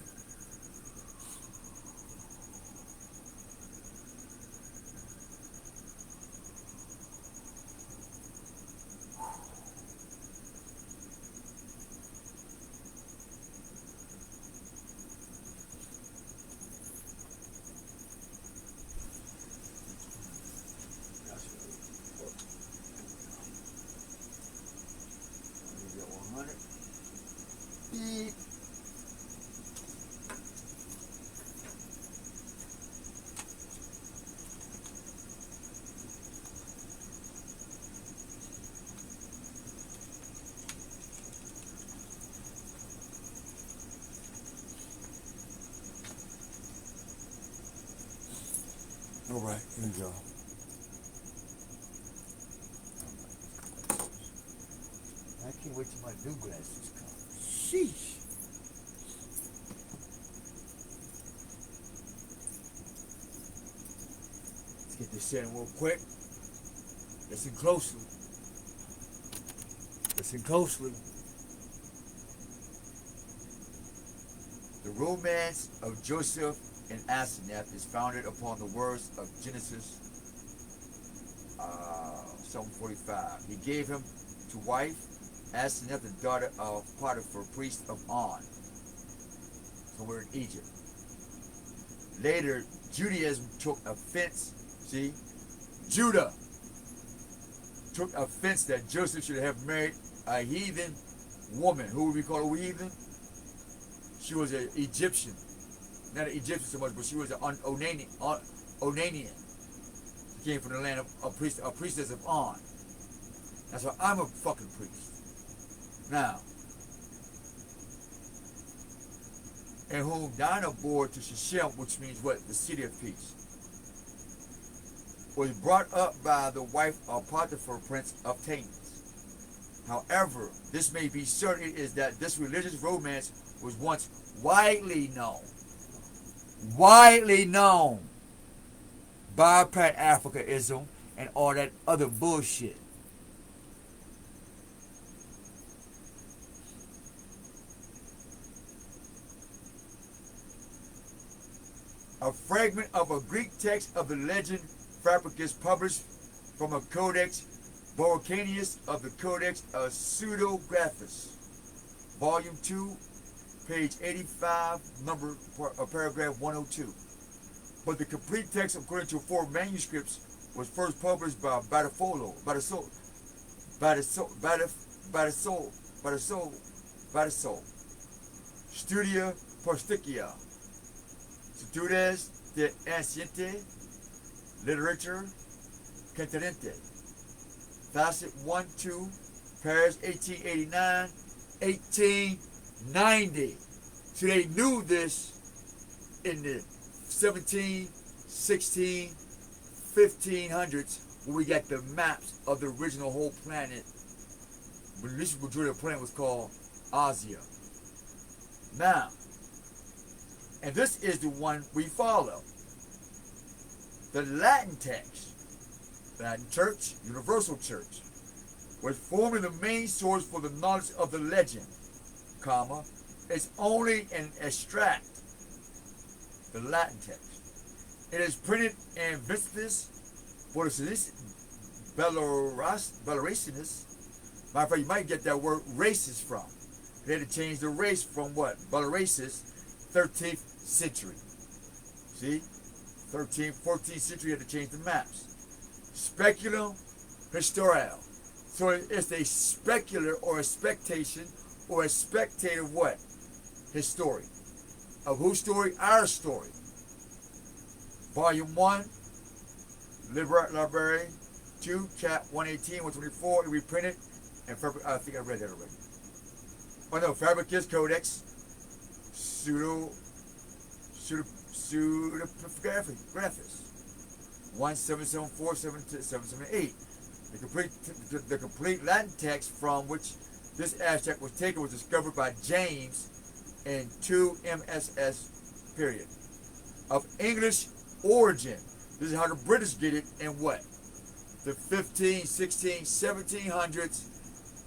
All right, here we go. I can't wait till my new glasses come. Sheesh. Let's get this in real quick. Listen closely. Listen closely. The romance of Joseph and Asenath is founded upon the words of Genesis 7:45. He gave him to wife Asenath, the daughter of Potiphar, priest of On, somewhere in Egypt. Later, Judaism took offense. See, Judah took offense that Joseph should have married a heathen woman. Who would we call a heathen? She was an Egyptian. Not an Egyptian so much, but she was an Onanian. She came from the land of a priestess of On. That's why I'm a fucking priest. Now, and whom Dinah bore to Shechem, which means what? The city of peace. Was brought up by the wife of Potiphar, prince of Tamus. However, this may be certain is that this religious romance was once widely known by Pan-Africanism and all that other bullshit. A fragment of a Greek text of the legend Fabricus published from a Codex Borrocanius of the Codex of Pseudographus, Volume 2, page 85, paragraph 102. But the complete text, according to 4 manuscripts, was first published by Batisol, Studia Postica, Estudios de Anciente Literature Continente, Facet 1-2, Paris, 1889, 1890. So they knew this in the 17, 16, 1500s when we got the maps of the original whole planet. The initial majority of the planet was called Asia. Now, and this is the one we follow. The Latin text, Latin Church, Universal Church, was forming the main source for the knowledge of the legend, comma, it's only an extract, the Latin text. It is printed in Vistus, Belarusinus. Matter of fact, you might get that word racist from. They had to change the race from what? Belarusis, 13th century. See? 13th, 14th century had to change the maps. Speculum historial. So it's a specular or a spectation or a spectator what? History. Of whose story? Our story. Volume 1, Library 2, Chap 118, 124, and reprinted. And I think I read that already. Oh no, Fabricus Codex, Pseudographus, 1774-778. The complete Latin text from which this abstract was taken was discovered by James in 2 MSS period. Of English origin. This is how the British get it in what? The 15, 16, 1700s,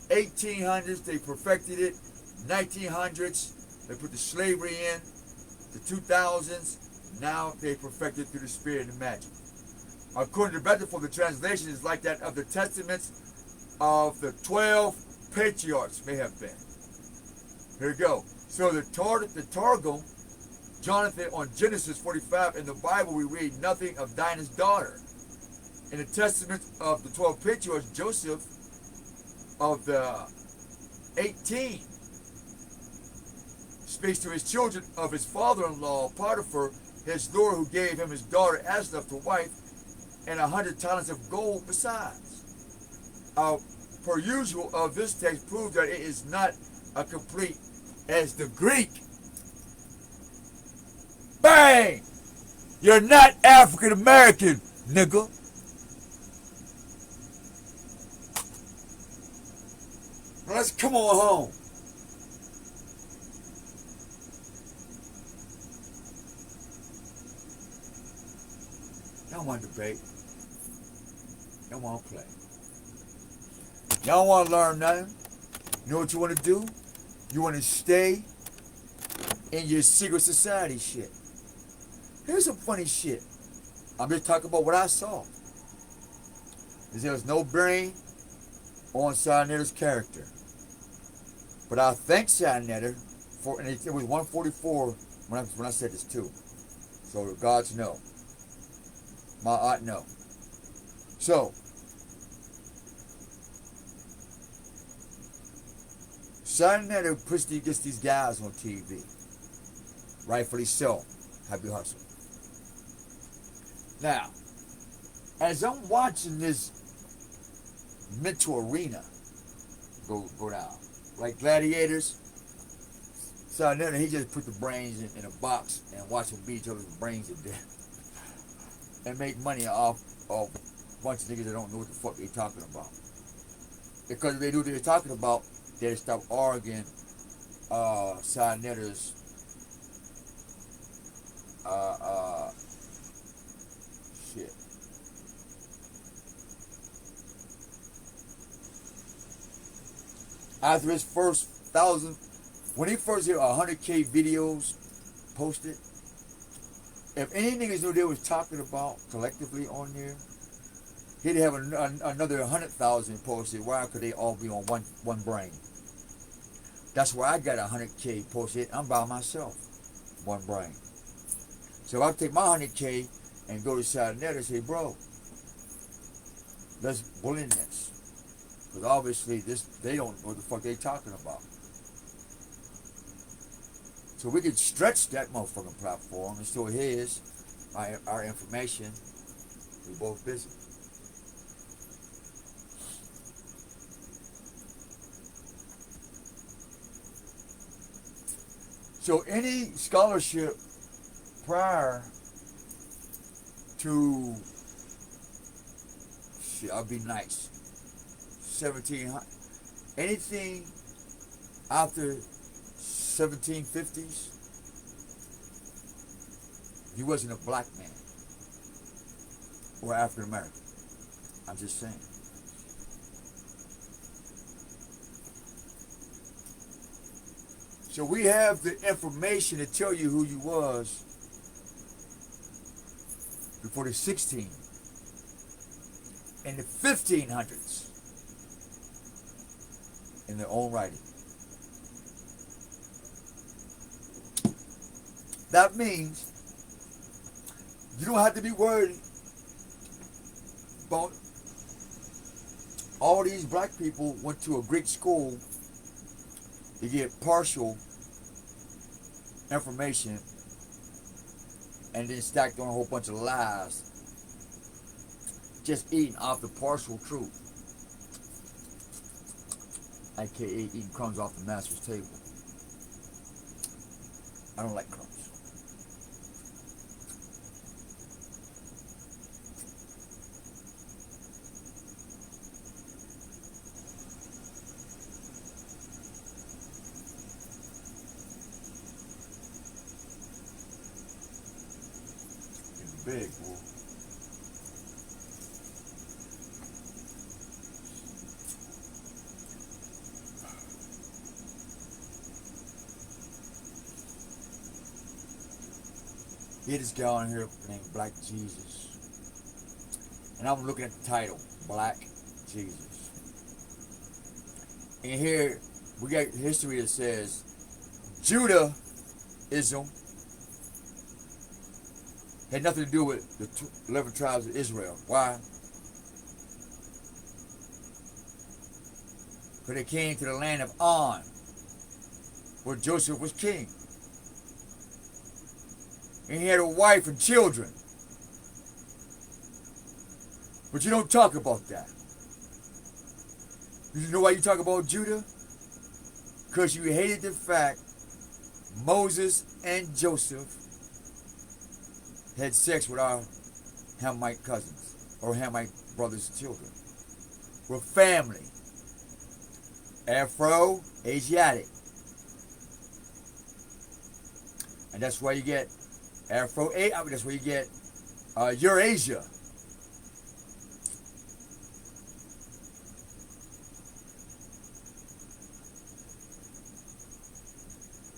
1800s, they perfected it. 1900s, they put the slavery in. The 2000s, now they perfected through the spirit and magic. According to Bethel, the translation is like that of the testaments of the 12 patriarchs may have been. Here we go. So the Targum, Jonathan on Genesis 45, in the Bible we read nothing of Dinah's daughter. In the testament of the 12 patriarchs, Joseph of the 18 speaks to his children of his father-in-law, Potiphar, his lord, who gave him his daughter Asenath to wife, and 100 talents of gold besides. Per usual of this text proves that it is not a complete as the Greek. Bang! You're not African American, nigga. Now let's come on home. Y'all want to debate. Y'all want to play. Y'all want to learn nothing. You know what you want to do? You want to stay in your secret society shit. Here's some funny shit. I'm just talking about what I saw. There was no brain on Sarnetter's character. But I thank Sarnetter for, and it was 144 when I said this too. So the gods know. My aunt know. So, Sarnetter gets these guys on TV. Rightfully so. Happy hustle. Now, as I'm watching this mental arena go down, like gladiators, Sarnetter, he just put the brains in a box and watch them beat each other's brains to death and make money off of a bunch of niggas that don't know what the fuck they talking about. Because if they knew what they were talking about, they'd stop arguing Sarnetter's shit. After his first 1,000, when he first hit 100K videos posted, if any niggas knew they was talking about collectively on there, he'd have another 100,000 posted. Why? Because they all be on one brain. That's why I got 100K posted. I'm by myself, one brain. So if I take my 100K and go to Sarnetter and say, bro, let's bully this. Because obviously they don't know what the fuck they talking about. So we could stretch that motherfucking platform and still his, our information. We both busy. So any scholarship prior to, shit, I'll be nice, 1700, anything after 1750s, he wasn't a black man or African American. I'm just saying. So we have the information to tell you who you was before the 16 and the 1500s in their own writing. That means you don't have to be worried about all these black people went to a Greek school to get partial information and then stacked on a whole bunch of lies, just eating off the partial truth, aka eating crumbs off the master's table. I don't like crumbs. Big, boy. Here this guy on here named Black Jesus. And I'm looking at the title, Black Jesus. And here we got history that says Judaism had nothing to do with the 11 tribes of Israel. Why? Because they came to the land of On, where Joseph was king. And he had a wife and children. But you don't talk about that. You know why you talk about Judah? Because you hated the fact Moses and Joseph had sex with our Hamite cousins or Hamite brothers and children. We're family. Afro-Asiatic. And that's why you get that's where you get Eurasia.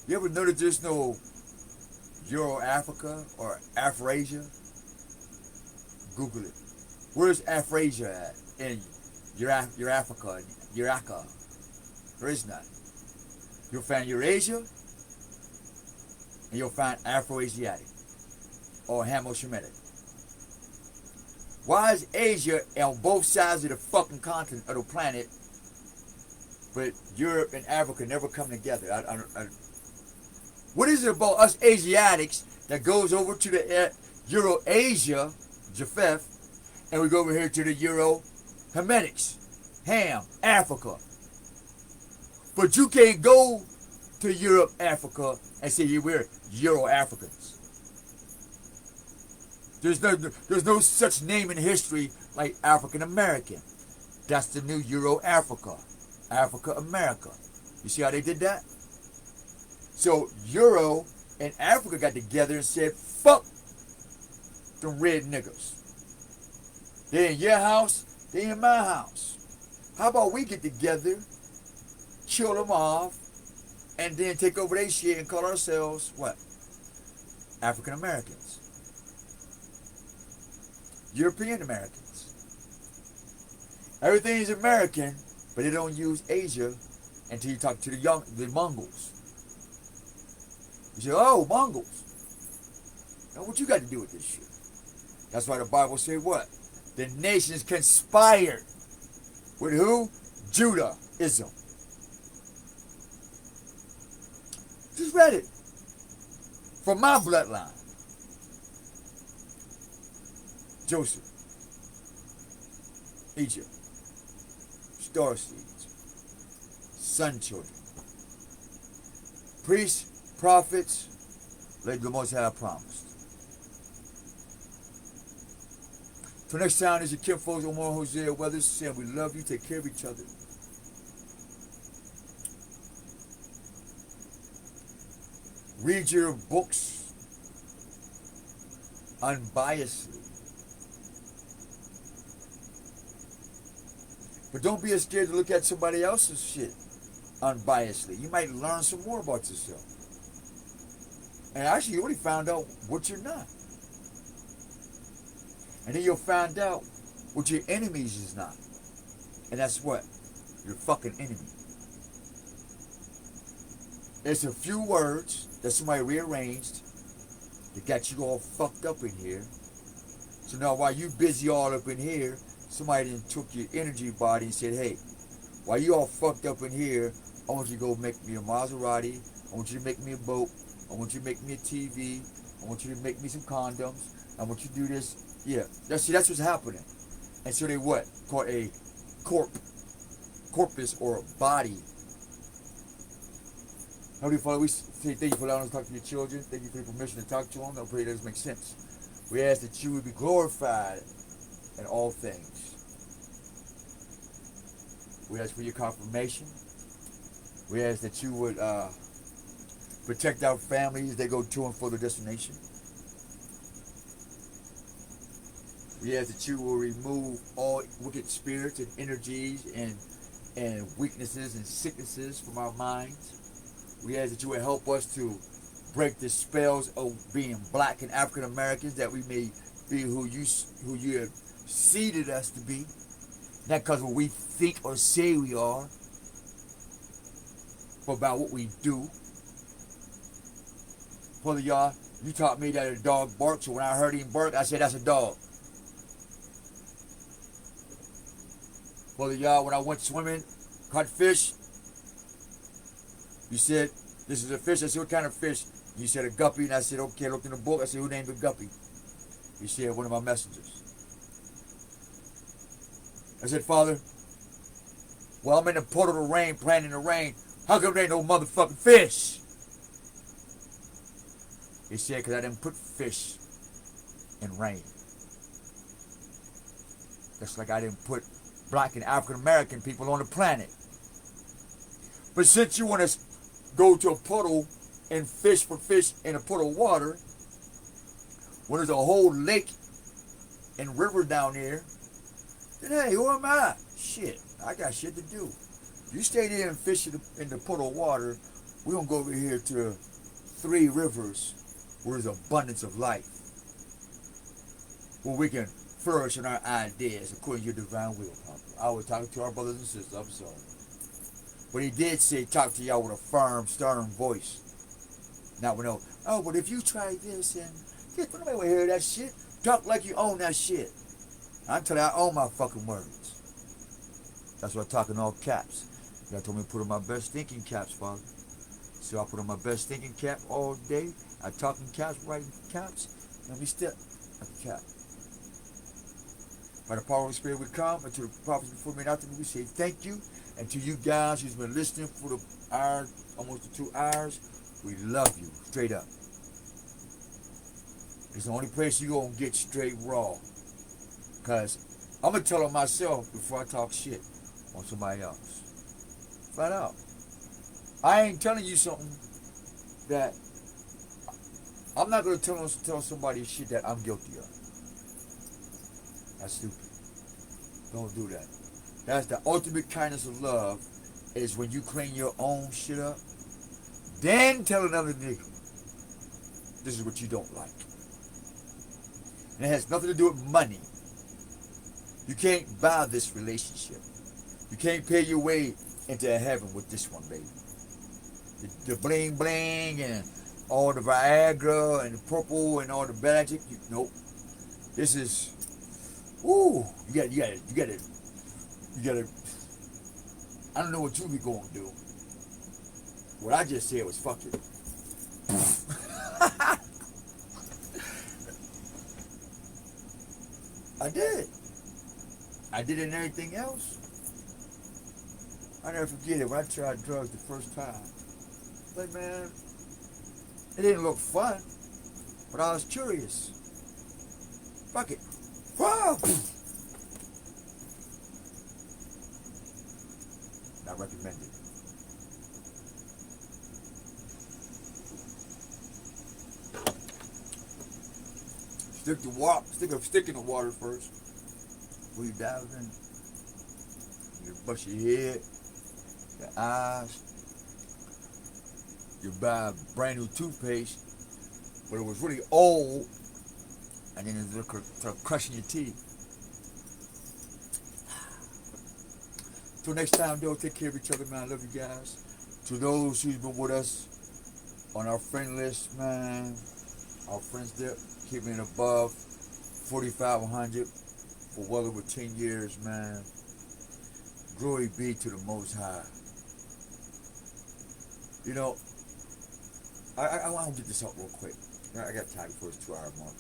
You ever notice there's no Euro-Africa or Afrasia? Google it. Where's Afrasia at in Africa, Eureka? There is none. You'll find Eurasia and you'll find Afro-Asiatic or Hamo-Shemitic. Why is Asia on both sides of the fucking continent of the planet, but Europe and Africa never come together? What is it about us Asiatics that goes over to the Euro-Asia, Japheth, and we go over here to the Euro-Hemetics, Ham, Africa? But you can't go to Europe, Africa, and say we're Euro-Africans. There's no such name in history like African American. That's the new Euro-Africa, Africa-America. You see how they did that? So Euro and Africa got together and said, fuck them red niggas. They in your house, they in my house. How about we get together, kill them off, and then take over their shit and call ourselves what? African Americans. European Americans. Everything is American, but they don't use Asia until you talk to the Mongols. You say, oh, Mongols. Now what you got to do with this shit? That's why the Bible said what? The nations conspired. With who? Judaism. Just read it. From my bloodline. Joseph. Egypt. Star seeds. Sun children. Priests. Prophets, like the Most High promised. Till next time, this is your kinfolks, Omar Hosea Weathers, saying we love you, take care of each other. Read your books unbiasedly. But don't be scared to look at somebody else's shit unbiasedly. You might learn some more about yourself. And actually, you already found out what you're not. And then you'll find out what your enemies is not. And that's what? Your fucking enemy. It's a few words that somebody rearranged that got you all fucked up in here. So now while you busy all up in here, somebody then took your energy body and said, hey, while you all fucked up in here, I want you to go make me a Maserati. I want you to make me a boat. I want you to make me a TV. I want you to make me some condoms. I want you to do this. Yeah, that's what's happening. And so they what? Called a corpus or a body. Heavenly Father, we say thank you for allowing us to talk to your children. Thank you for your permission to talk to them. I pray it does make sense. We ask that you would be glorified in all things. We ask for your confirmation. We ask that you would protect our families as they go to and for their destination. We ask that you will remove all wicked spirits and energies and weaknesses and sicknesses from our minds. We ask that you will help us to break the spells of being black and African Americans, that we may be who you have seeded us to be. Not because of what we think or say we are, but about what we do. Brother y'all, you taught me that a dog barks, so when I heard him bark, I said that's a dog. Brother y'all, when I went swimming, caught fish, you said, this is a fish. I said, what kind of fish? You said a guppy, and I said, okay. I looked in the book. I said, who named the guppy? You said, one of my messengers. I said, Father, well, I'm in the port of the rain, playing in the rain. How come there ain't no motherfucking fish? He said, because I didn't put fish and rain. Just like I didn't put black and African American people on the planet. But since you want to go to a puddle and fish for fish in a puddle of water, when there's a whole lake and river down there, then hey, who am I? Shit, I got shit to do. You stay there and fish in the puddle of water, we're going to go over here to 3 rivers where there's abundance of life, where we can flourish in our ideas according to your divine will, Papa. I was talking to our brothers and sisters, I'm sorry. But he did say talk to y'all with a firm, stern voice. Not with no, oh, but if you try this and this, nobody will hear that shit. Talk like you own that shit. I tell you, I own my fucking words. That's why I talk in all caps. God told me to put on my best thinking caps, Father. So I put on my best thinking cap all day. I talk in caps, write in caps, and we step at the cap. By the power of the Spirit we come, and to the prophets before me, after me, we say thank you. And to you guys who's been listening for the hour, almost the 2 hours, we love you, straight up. It's the only place you gonna get straight raw. Cause I'm gonna tell on myself before I talk shit on somebody else. Flat out. I ain't telling you something that I'm not gonna tell somebody shit that I'm guilty of. That's stupid. Don't do that. That's the ultimate kindness of love, is when you clean your own shit up, then tell another nigga, this is what you don't like. And it has nothing to do with money. You can't buy this relationship. You can't pay your way into heaven with this one, baby. The bling bling and all the Viagra and the purple and all the magic. Nope. This is, ooh, you gotta. I don't know what you be going to do. What I just said was fuck it. I did. I did it and everything else. I never forget it when I tried drugs the first time. Like, man, it didn't look fun, but I was curious. Fuck it. Whoa! Not recommended. Stick a stick in the water first. Before you dive in. You brush your head, your eyes. You buy a brand new toothpaste, but it was really old, and then it started crushing your teeth. Till next time, though, take care of each other, man. I love you guys. To those who's been with us on our friend list, man, our friends there, keeping it above 4,500 for well over 10 years, man. Glory be to the Most High. You know, I want to get this up real quick. I got time before it's 2 hour mark.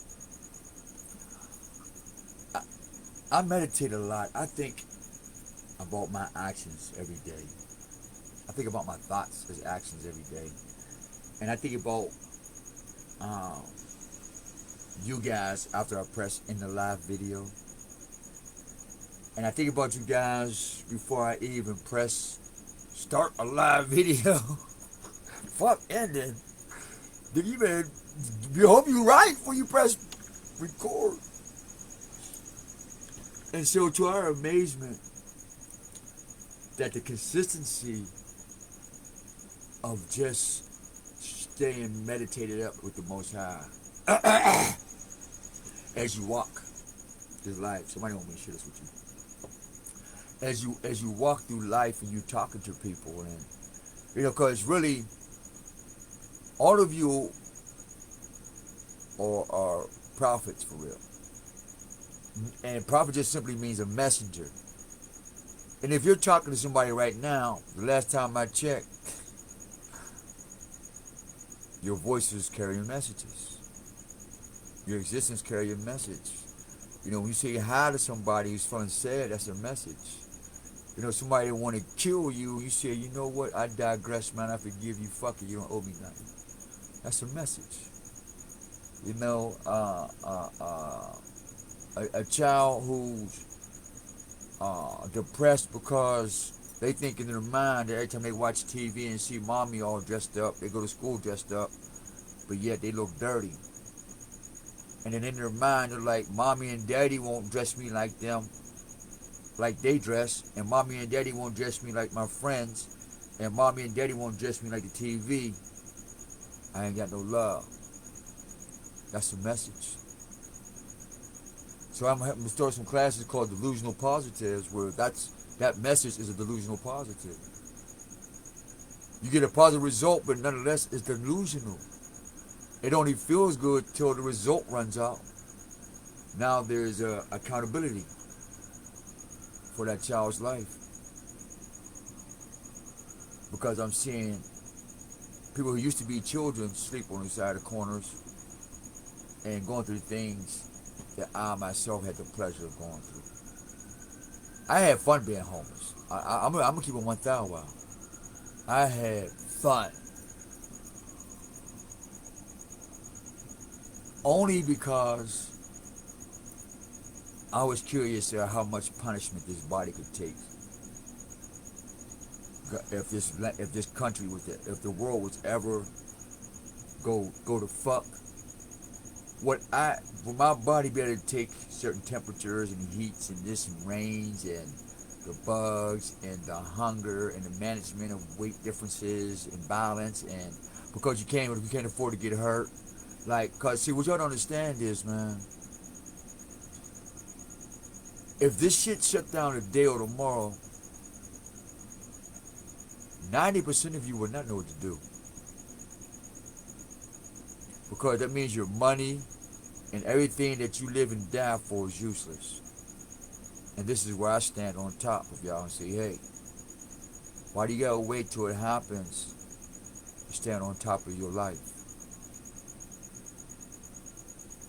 I meditate a lot. I think about my actions every day. I think about my thoughts as actions every day. And I think about you guys after I press in the live video. And I think about you guys before I even press start a live video. Fuck ending. Did you even, you hope you right before you press record. And so to our amazement, that the consistency of just staying meditated up with the Most High as you walk this life. Somebody want me to share this with you. As you walk through life and you talking to people, and you know, because really all of you are prophets for real. And prophet just simply means a messenger. And if you're talking to somebody right now, the last time I checked, your voice is carrying messages. Your existence carries a message. You know, when you say hi to somebody who's feeling sad, that's a message. You know, somebody that want to kill you, you say, you know what, I digress, man, I forgive you, fuck it, you don't owe me nothing. That's a message. You know, a child who's depressed because they think in their mind that every time they watch TV and see mommy all dressed up, they go to school dressed up, but yet they look dirty. And then in their mind, they're like, mommy and daddy won't dress me like them, like they dress, and mommy and daddy won't dress me like my friends, and mommy and daddy won't dress me like the TV. I ain't got no love. That's the message. So I'm going to start some classes called Delusional Positives, where that message is a delusional positive. You get a positive result, but nonetheless, it's delusional. It only feels good till the result runs out. Now there's accountability for that child's life. Because I'm seeing people who used to be children sleep on the side of corners and going through things that I myself had the pleasure of going through. I had fun being homeless. I'm going to keep it 1,000 while. I had fun. Only because I was curious how much punishment this body could take. If this country was there, if the world was ever go to fuck, would my body be able to take certain temperatures and heats and this and rains and the bugs and the hunger and the management of weight differences and balance, and because you can't afford to get hurt, like, cause see what y'all don't understand is, man, if this shit shut down today or tomorrow, 90% of you would not know what to do, because that means your money and everything that you live and die for is useless. And this is where I stand on top of y'all and say, hey, why do you gotta wait till it happens to stand on top of your life?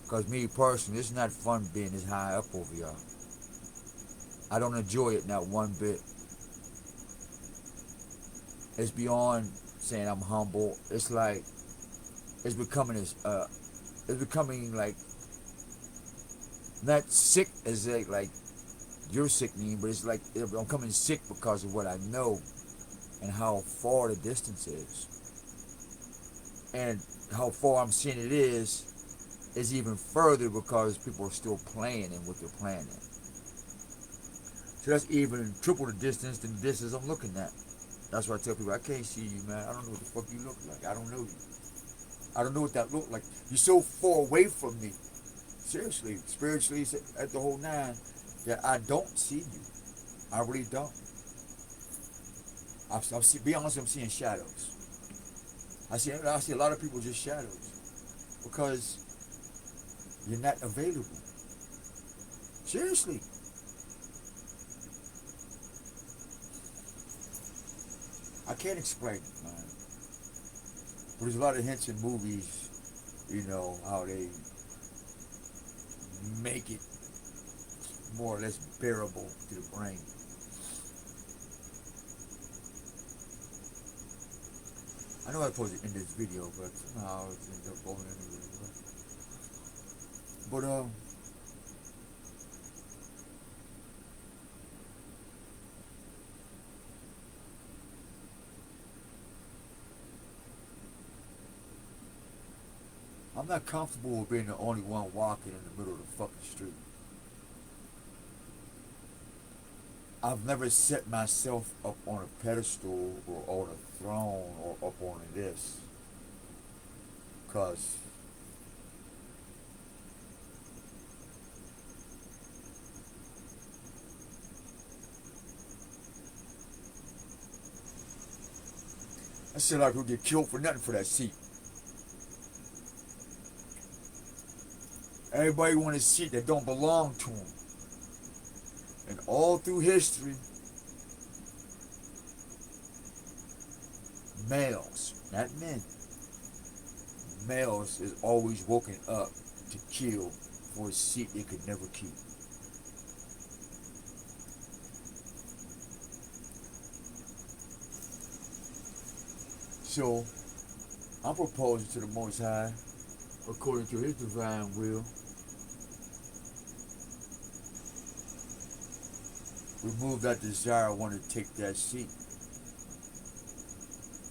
Because me personally, it's not fun being this high up over y'all. I don't enjoy it, not one bit. It's beyond saying I'm humble. It's like, it's becoming like, not sick as like you're sickening, but it's like I'm coming sick because of what I know and how far the distance is. And how far I'm seeing it is even further because people are still playing in what they're playing in. So that's even triple the distance than the distance I'm looking at. That's why I tell people, I can't see you, man. I don't know what the fuck you look like. I don't know you. I don't know what that look like. You're so far away from me. Seriously, spiritually, at the whole nine, that I don't see you. I really don't. Be honest, I'm seeing shadows. I see a lot of people just shadows because you're not available. Seriously. I can't explain it, man. But there's a lot of hints in movies, you know, how they make it more or less bearable to the brain. I know I was supposed to end this video, but somehow it ended up going anyway. But I'm not comfortable with being the only one walking in the middle of the fucking street. I've never set myself up on a pedestal or on a throne or up on this. Because I see a lot of people get killed for nothing for that seat. Everybody want a seat that don't belong to them. And all through history, males, not men, males is always woken up to kill for a seat they could never keep. So, I'm proposing to the Most High according to his divine will, remove that desire, I want to take that seat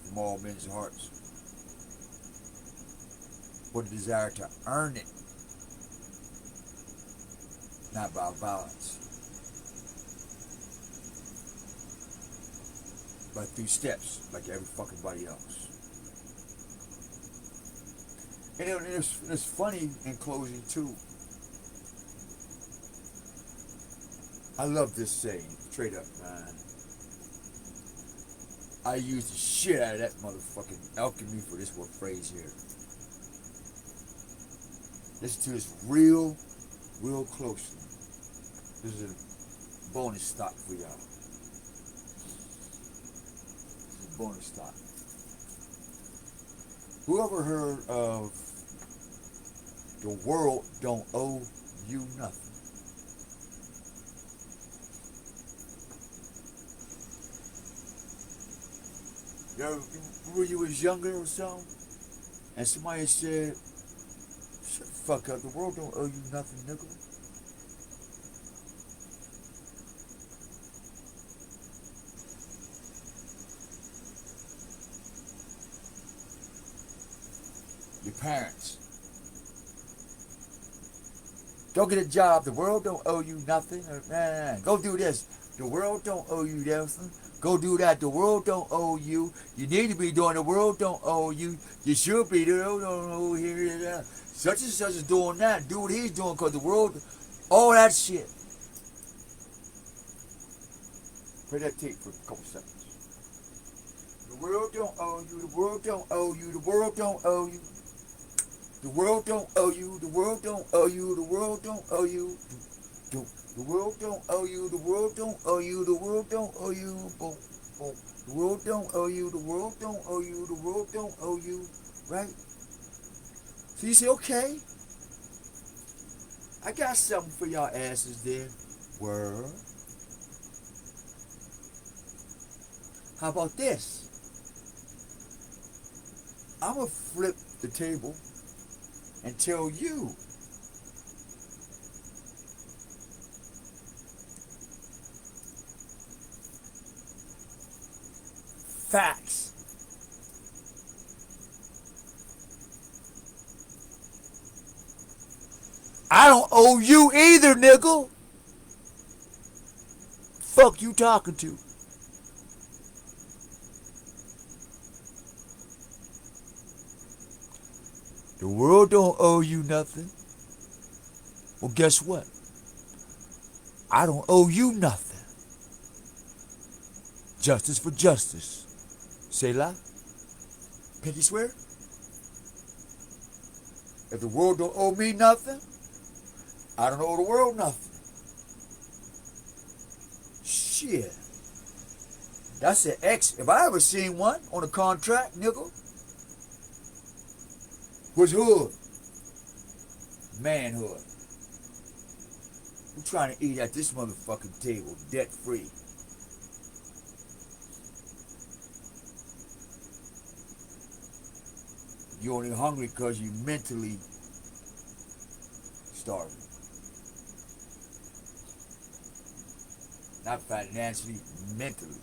from all men's hearts. For the desire to earn it, not by violence, but through steps, like everybody else. And it's funny in closing too. I love this saying, straight up, man. I use the shit out of that motherfucking alchemy for this one phrase here. Listen to this real closely. This is a bonus stock for y'all. This is a bonus stock. Whoever heard of the world don't owe you nothing? You ever, when you was younger or something, and somebody said, shut the fuck up, the world don't owe you nothing, nigga. Your parents. Go get a job, the world don't owe you nothing. Nah. Go do this, the world don't owe you nothing. Go do that, the world don't owe you. You need to be doing, the world don't owe you. You should be, the world don't owe here. Such and such is doing that. Do what he's doing, because the world, all that shit. Play that tape for a couple seconds. The world don't owe you, the world don't owe you, the world don't owe you. The world don't owe you, the world don't owe you, the world don't owe you. The world don't owe you, the world don't owe you, the world don't owe you. Boom, boom. The world don't owe you, the world don't owe you, the world don't owe you. Right? So you say, okay, I got something for y'all asses there. Word. How about this? I'm going to flip the table and tell you facts. I don't owe you either, nigga. Fuck you talking to? The world don't owe you nothing. Well, guess what? I don't owe you nothing. Justice for justice. Say la. Pinky swear. If the world don't owe me nothing, I don't owe the world nothing. Shit. That's an X. If I ever seen one on a contract, nigga, was hood. Manhood. I'm trying to eat at this motherfucking table, debt free. You're only hungry because you mentally starving. Not financially, mentally.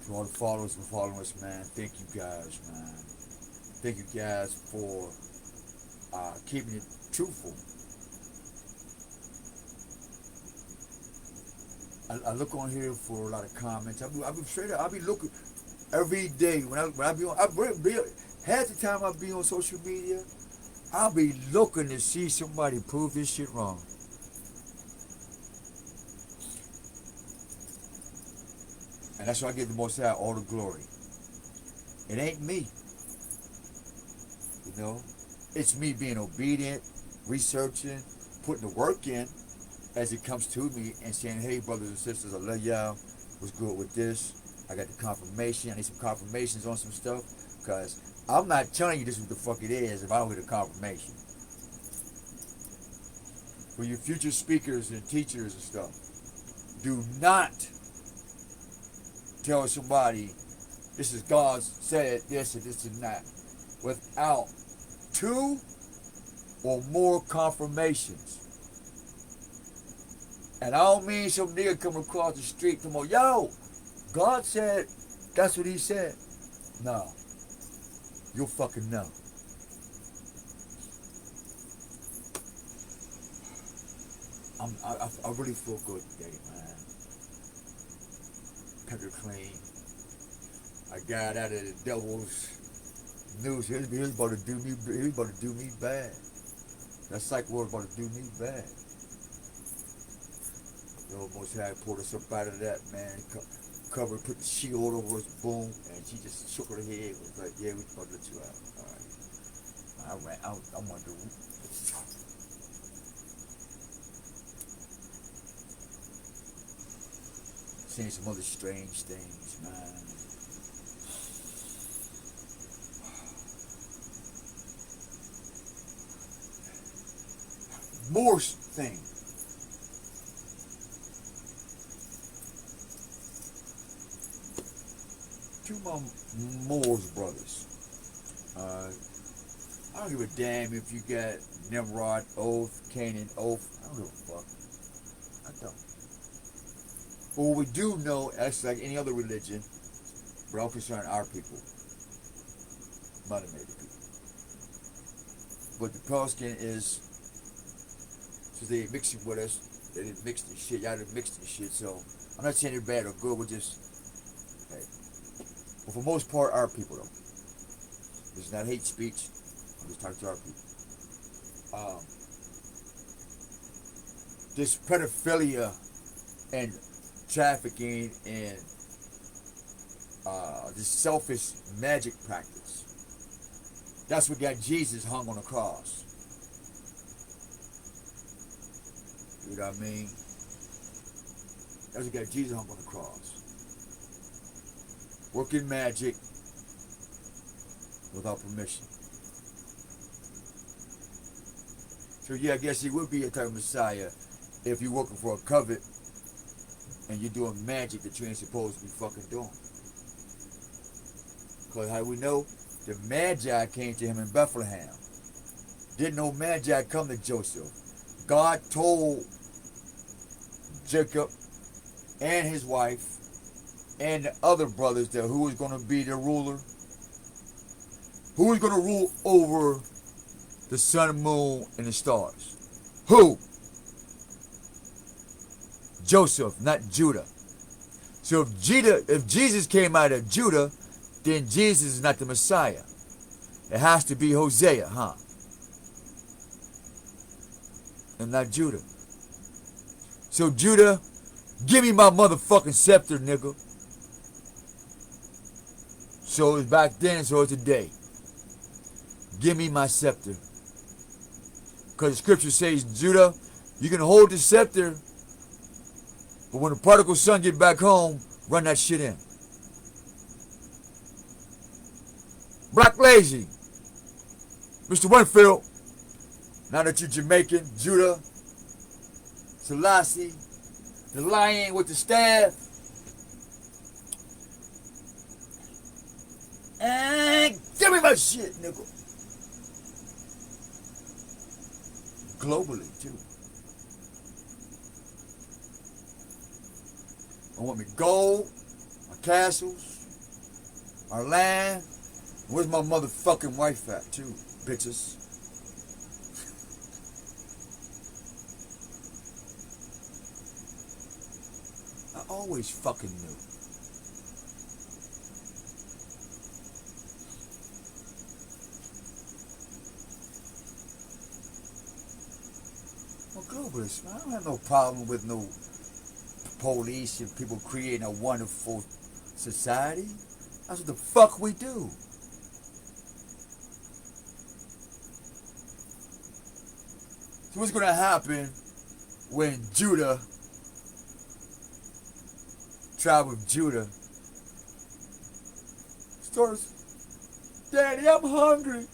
To all the followers and following us, man, thank you guys, man. Thank you guys for keeping it truthful. I look on here for a lot of comments. I be straight up. I be looking every day when I be on. Half the time I be on social media, I'll be looking to see somebody prove this shit wrong. And that's why I give the Most High all the glory. It ain't me. You know, it's me being obedient, researching, putting the work in as it comes to me and saying, hey, brothers and sisters, I love y'all. What's good with this? I got the confirmation. I need some confirmations on some stuff because I'm not telling you this is what the fuck it is if I don't get a confirmation. For you future speakers and teachers and stuff, do not tell somebody this is God said this and this and that, without 2 or more confirmations. And I don't mean some nigga coming across the street tomorrow, yo, God said that's what he said. No. You'll fucking know. I really feel good today, man. Pepper clean. I got out of the devil's news. He was about to do me. He was about to do me bad. That psych ward about to do me bad. You almost had pulled us up out of that, man. Covered, put the shield over us, boom, and she just shook her head. Was like, yeah, we about to let you out. All right. I ran out. I wanted to. Seeing some other strange things, man. More things. Two of my Moore's brothers. I don't give a damn if you got Nimrod oath, Canaan oath. I don't give a fuck. I don't. But what we do know, that's like any other religion, but I'm concerned our people, melanated people. But the Pelican is, since they mixing with us, they didn't mix this shit, y'all didn't mix this shit, so I'm not saying they're bad or good, we're just, hey. But for the most part, our people though. This is not hate speech, I'm just talking to our people. This pedophilia and trafficking and this selfish magic practice. That's what got Jesus hung on the cross. You know what I mean? That's what got Jesus hung on the cross. Working magic without permission. So yeah, I guess he would be a type of Messiah if you're working for a covet and you're doing magic that you ain't supposed to be fucking doing. Because how we know? The Magi came to him in Bethlehem. Didn't no Magi come to Joseph. God told Jacob and his wife and the other brothers that who was going to be the ruler. Who was going to rule over the sun, moon, and the stars? Who? Joseph, not Judah. So if Jesus came out of Judah, then Jesus is not the Messiah. It has to be Hosea, huh? And not Judah. So Judah, give me my motherfucking scepter, nigga. So it's back then, so it's today. Give me my scepter. Because the scripture says, Judah, you can hold the scepter, but when the prodigal son get back home, run that shit in. Black Lazy. Mr. Winfield, now that you're Jamaican, Judah, Selassie, the lion with the staff, and give me my shit, nigga. Globally, too. I want me gold, my castles, our land. Where's my motherfucking wife at, too, bitches? I always fucking knew. Well, globalists, man, I don't have no problem with no police and people creating a wonderful society. That's what the fuck we do. So what's gonna happen when Judah, tribe of Judah, starts, Daddy, I'm hungry.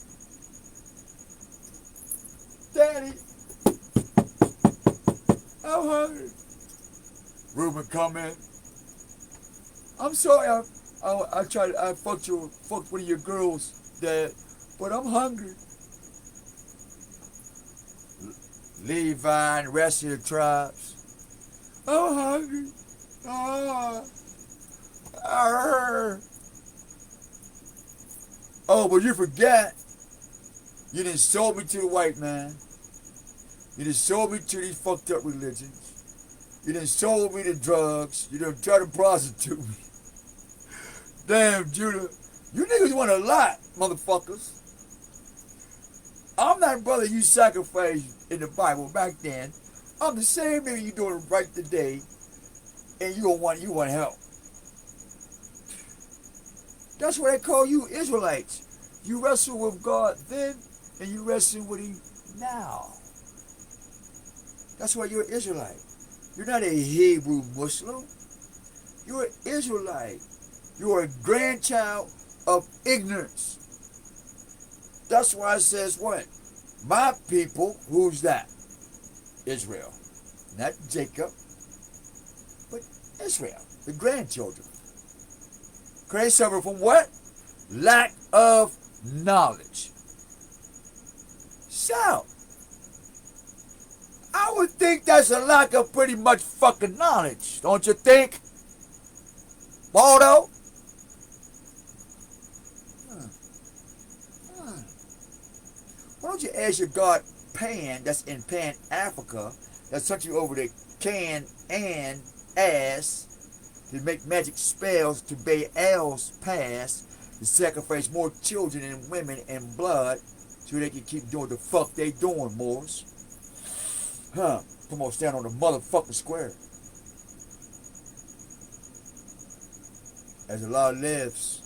Daddy, I'm hungry. Reuben come in. I'm sorry, I fucked one of your girls, Dad, but I'm hungry. Levi and the rest of the tribes. I'm hungry. Ah. Arr. Oh, but you forgot. You done sold me to the white man. You done sold me to these fucked up religions. You done sold me to drugs. You done tried to prostitute me. Damn, Judah. You niggas want a lot, motherfuckers. I'm that brother you sacrificed in the Bible back then. I'm the same nigga you doing right today. And you want help. That's why they call you Israelites. You wrestle with God then, and you wrestle with Him now. That's why you're an Israelite. You're not a Hebrew Muslim. You're an Israelite. You're a grandchild of ignorance. That's why it says what? My people, who's that? Israel. Not Jacob, but Israel, the grandchildren. They suffer from what? Lack of knowledge. So, I would think that's a lack of pretty much fucking knowledge, don't you think? Waldo? Why don't you ask your god Pan, that's in Pan Africa, that sent you over to Can and Ass to make magic spells to Baal's pass, to sacrifice more children and women and blood so they can keep doing the fuck they doing, Moors. Huh? Come on, stand on the motherfucking square. As the law lives,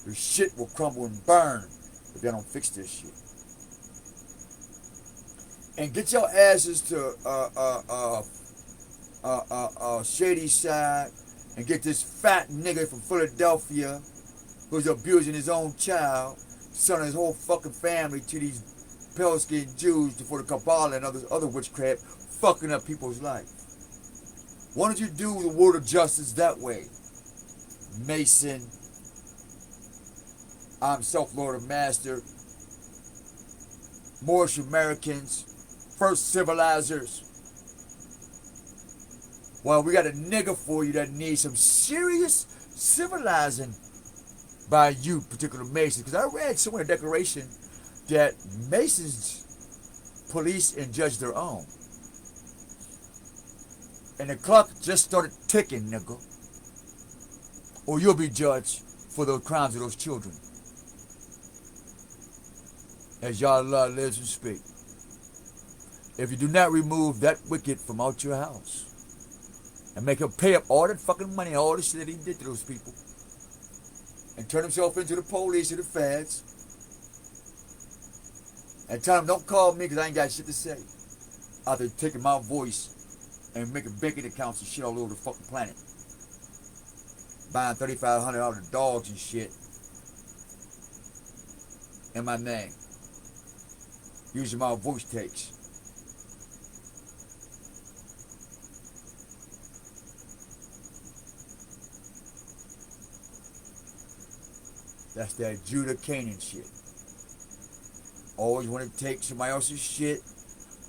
your shit will crumble and burn if they don't fix this shit. And get your asses to Shady Side and get this fat nigga from Philadelphia who's abusing his own child, selling his whole fucking family to these pale-skinned Jews for the Kabbalah and other witchcraft, fucking up people's life. Why don't you do the word of justice that way? Mason, I'm self-lord and master, Moorish Americans, first civilizers. Well, we got a nigga for you that needs some serious civilizing by you, particular Masons. Because I read somewhere in the Declaration that Masons police and judge their own. And the clock just started ticking, nigga. Or you'll be judged for the crimes of those children. As Yahweh lives and speaks. If you do not remove that wicked from out your house and make him pay up all that fucking money, all the shit that he did to those people, and turn himself into the police or the feds, and tell him don't call me because I ain't got shit to say, out there taking my voice and making banking accounts and shit all over the fucking planet, buying $3,500 of dogs and shit in my name, using my voice takes. That's that Judah Canaan shit. Always want to take somebody else's shit,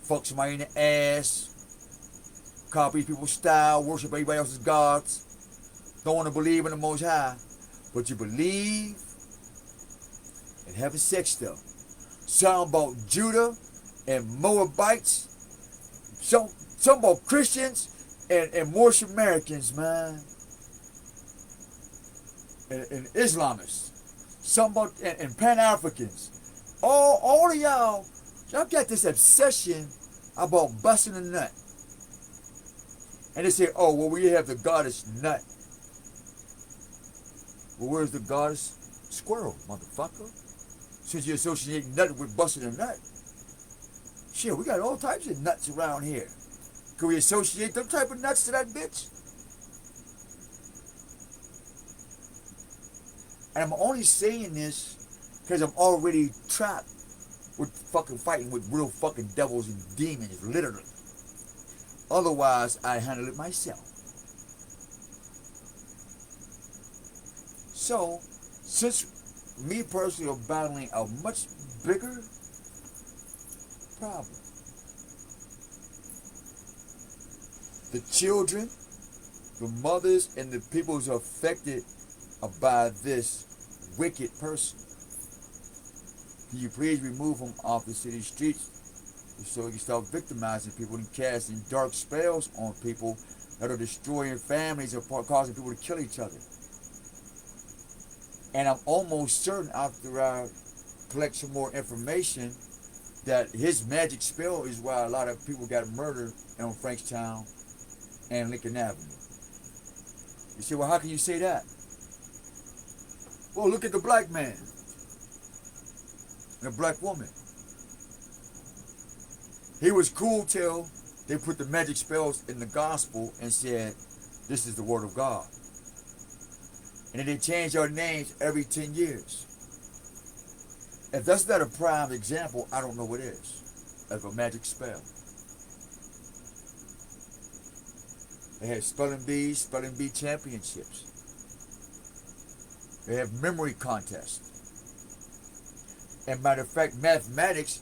fuck somebody in the ass, copy people's style, worship everybody else's gods. Don't want to believe in the Most High, but you believe in having sex stuff. Something about Judah and Moabites, something about Christians and Moorish Americans, man, and Islamists. Something about, and Pan-Africans. All of y'all got this obsession about busting a nut. And they say, oh, well, we have the goddess nut. Well, where's the goddess squirrel, motherfucker? Since you associate nut with busting a nut. Shit, we got all types of nuts around here. Can we associate them type of nuts to that bitch? And I'm only saying this because I'm already trapped with fucking fighting with real fucking devils and demons, literally. Otherwise, I handle it myself. So, since me personally are battling a much bigger problem, the children, the mothers, and the people who are affected by this wicked person, can you please remove him off the city streets so he can start victimizing people and casting dark spells on people that are destroying families and causing people to kill each other. And I'm almost certain after I collect some more information that his magic spell is why a lot of people got murdered on Frankstown and Lincoln Avenue. You say, well, how can you say that? Well, look at the black man and the black woman. He was cool till they put the magic spells in the gospel and said, this is the word of God. And then they change our names every 10 years. If that's not a prime example, I don't know what is of a magic spell. They had spelling bee championships. They have memory contests. And matter of fact, mathematics,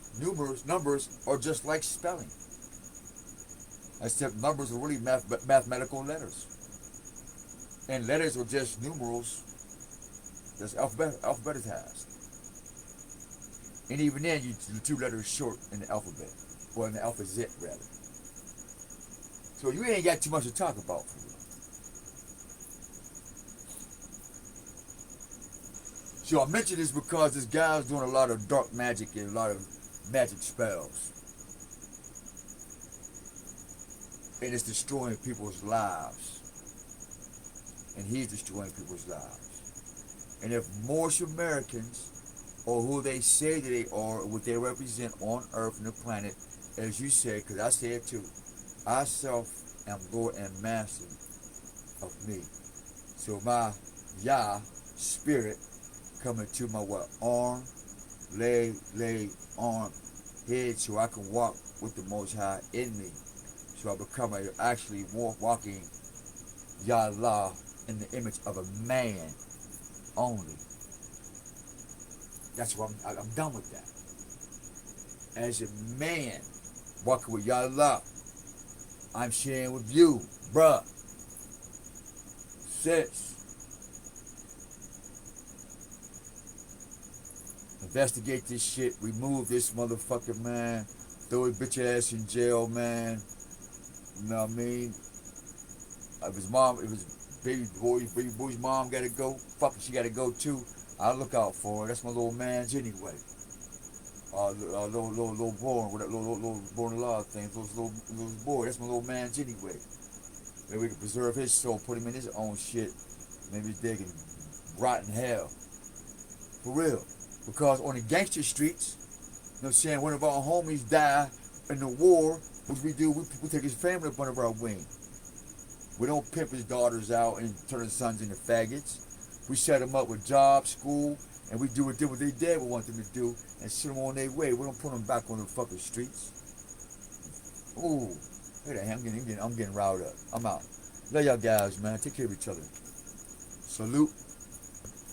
numbers are just like spelling. Except numbers are really mathematical letters. And letters are just numerals that's alphabetized. And even then, you're 2 letters short in the alphabet. Or in the alphabet, rather. So you ain't got too much to talk about for real. So I mention this because this guy's doing a lot of dark magic and a lot of magic spells. And it's destroying people's lives. And he's destroying people's lives. And if most Americans, or who they say that they are, what they represent on Earth and the planet, as you say, because I say it too, I self am Lord and Master of me. So my Yah spirit coming to my what? Arm, leg, arm, head, so I can walk with the Most High in me. So I become actually walking Yah Allah in the image of a man only. That's what I'm done with that. As a man walking with Yah Allah, I'm sharing with you, bruh, sis. Investigate this shit. Remove this motherfucker, man. Throw his bitch ass in jail, man. You know what I mean? If his baby boy's mom gotta go, fuck it, she gotta go too. I'll look out for her. That's my little man's anyway. Little born with that little born alive thing. Little boy. That's my little man's anyway. Maybe we can preserve his soul, put him in his own shit. Maybe he's digging rot in hell. For real. Because on the gangster streets, you know what I'm saying, one of our homies die in the war, which we do, we take his family up under our wing. We don't pimp his daughters out and turn his sons into faggots. We set them up with jobs, school, and we do what they dad would want them to do and send them on their way. We don't put them back on the fucking streets. Ooh, look at that. I'm getting riled up. I'm out. Love y'all guys, man. Take care of each other. Salute.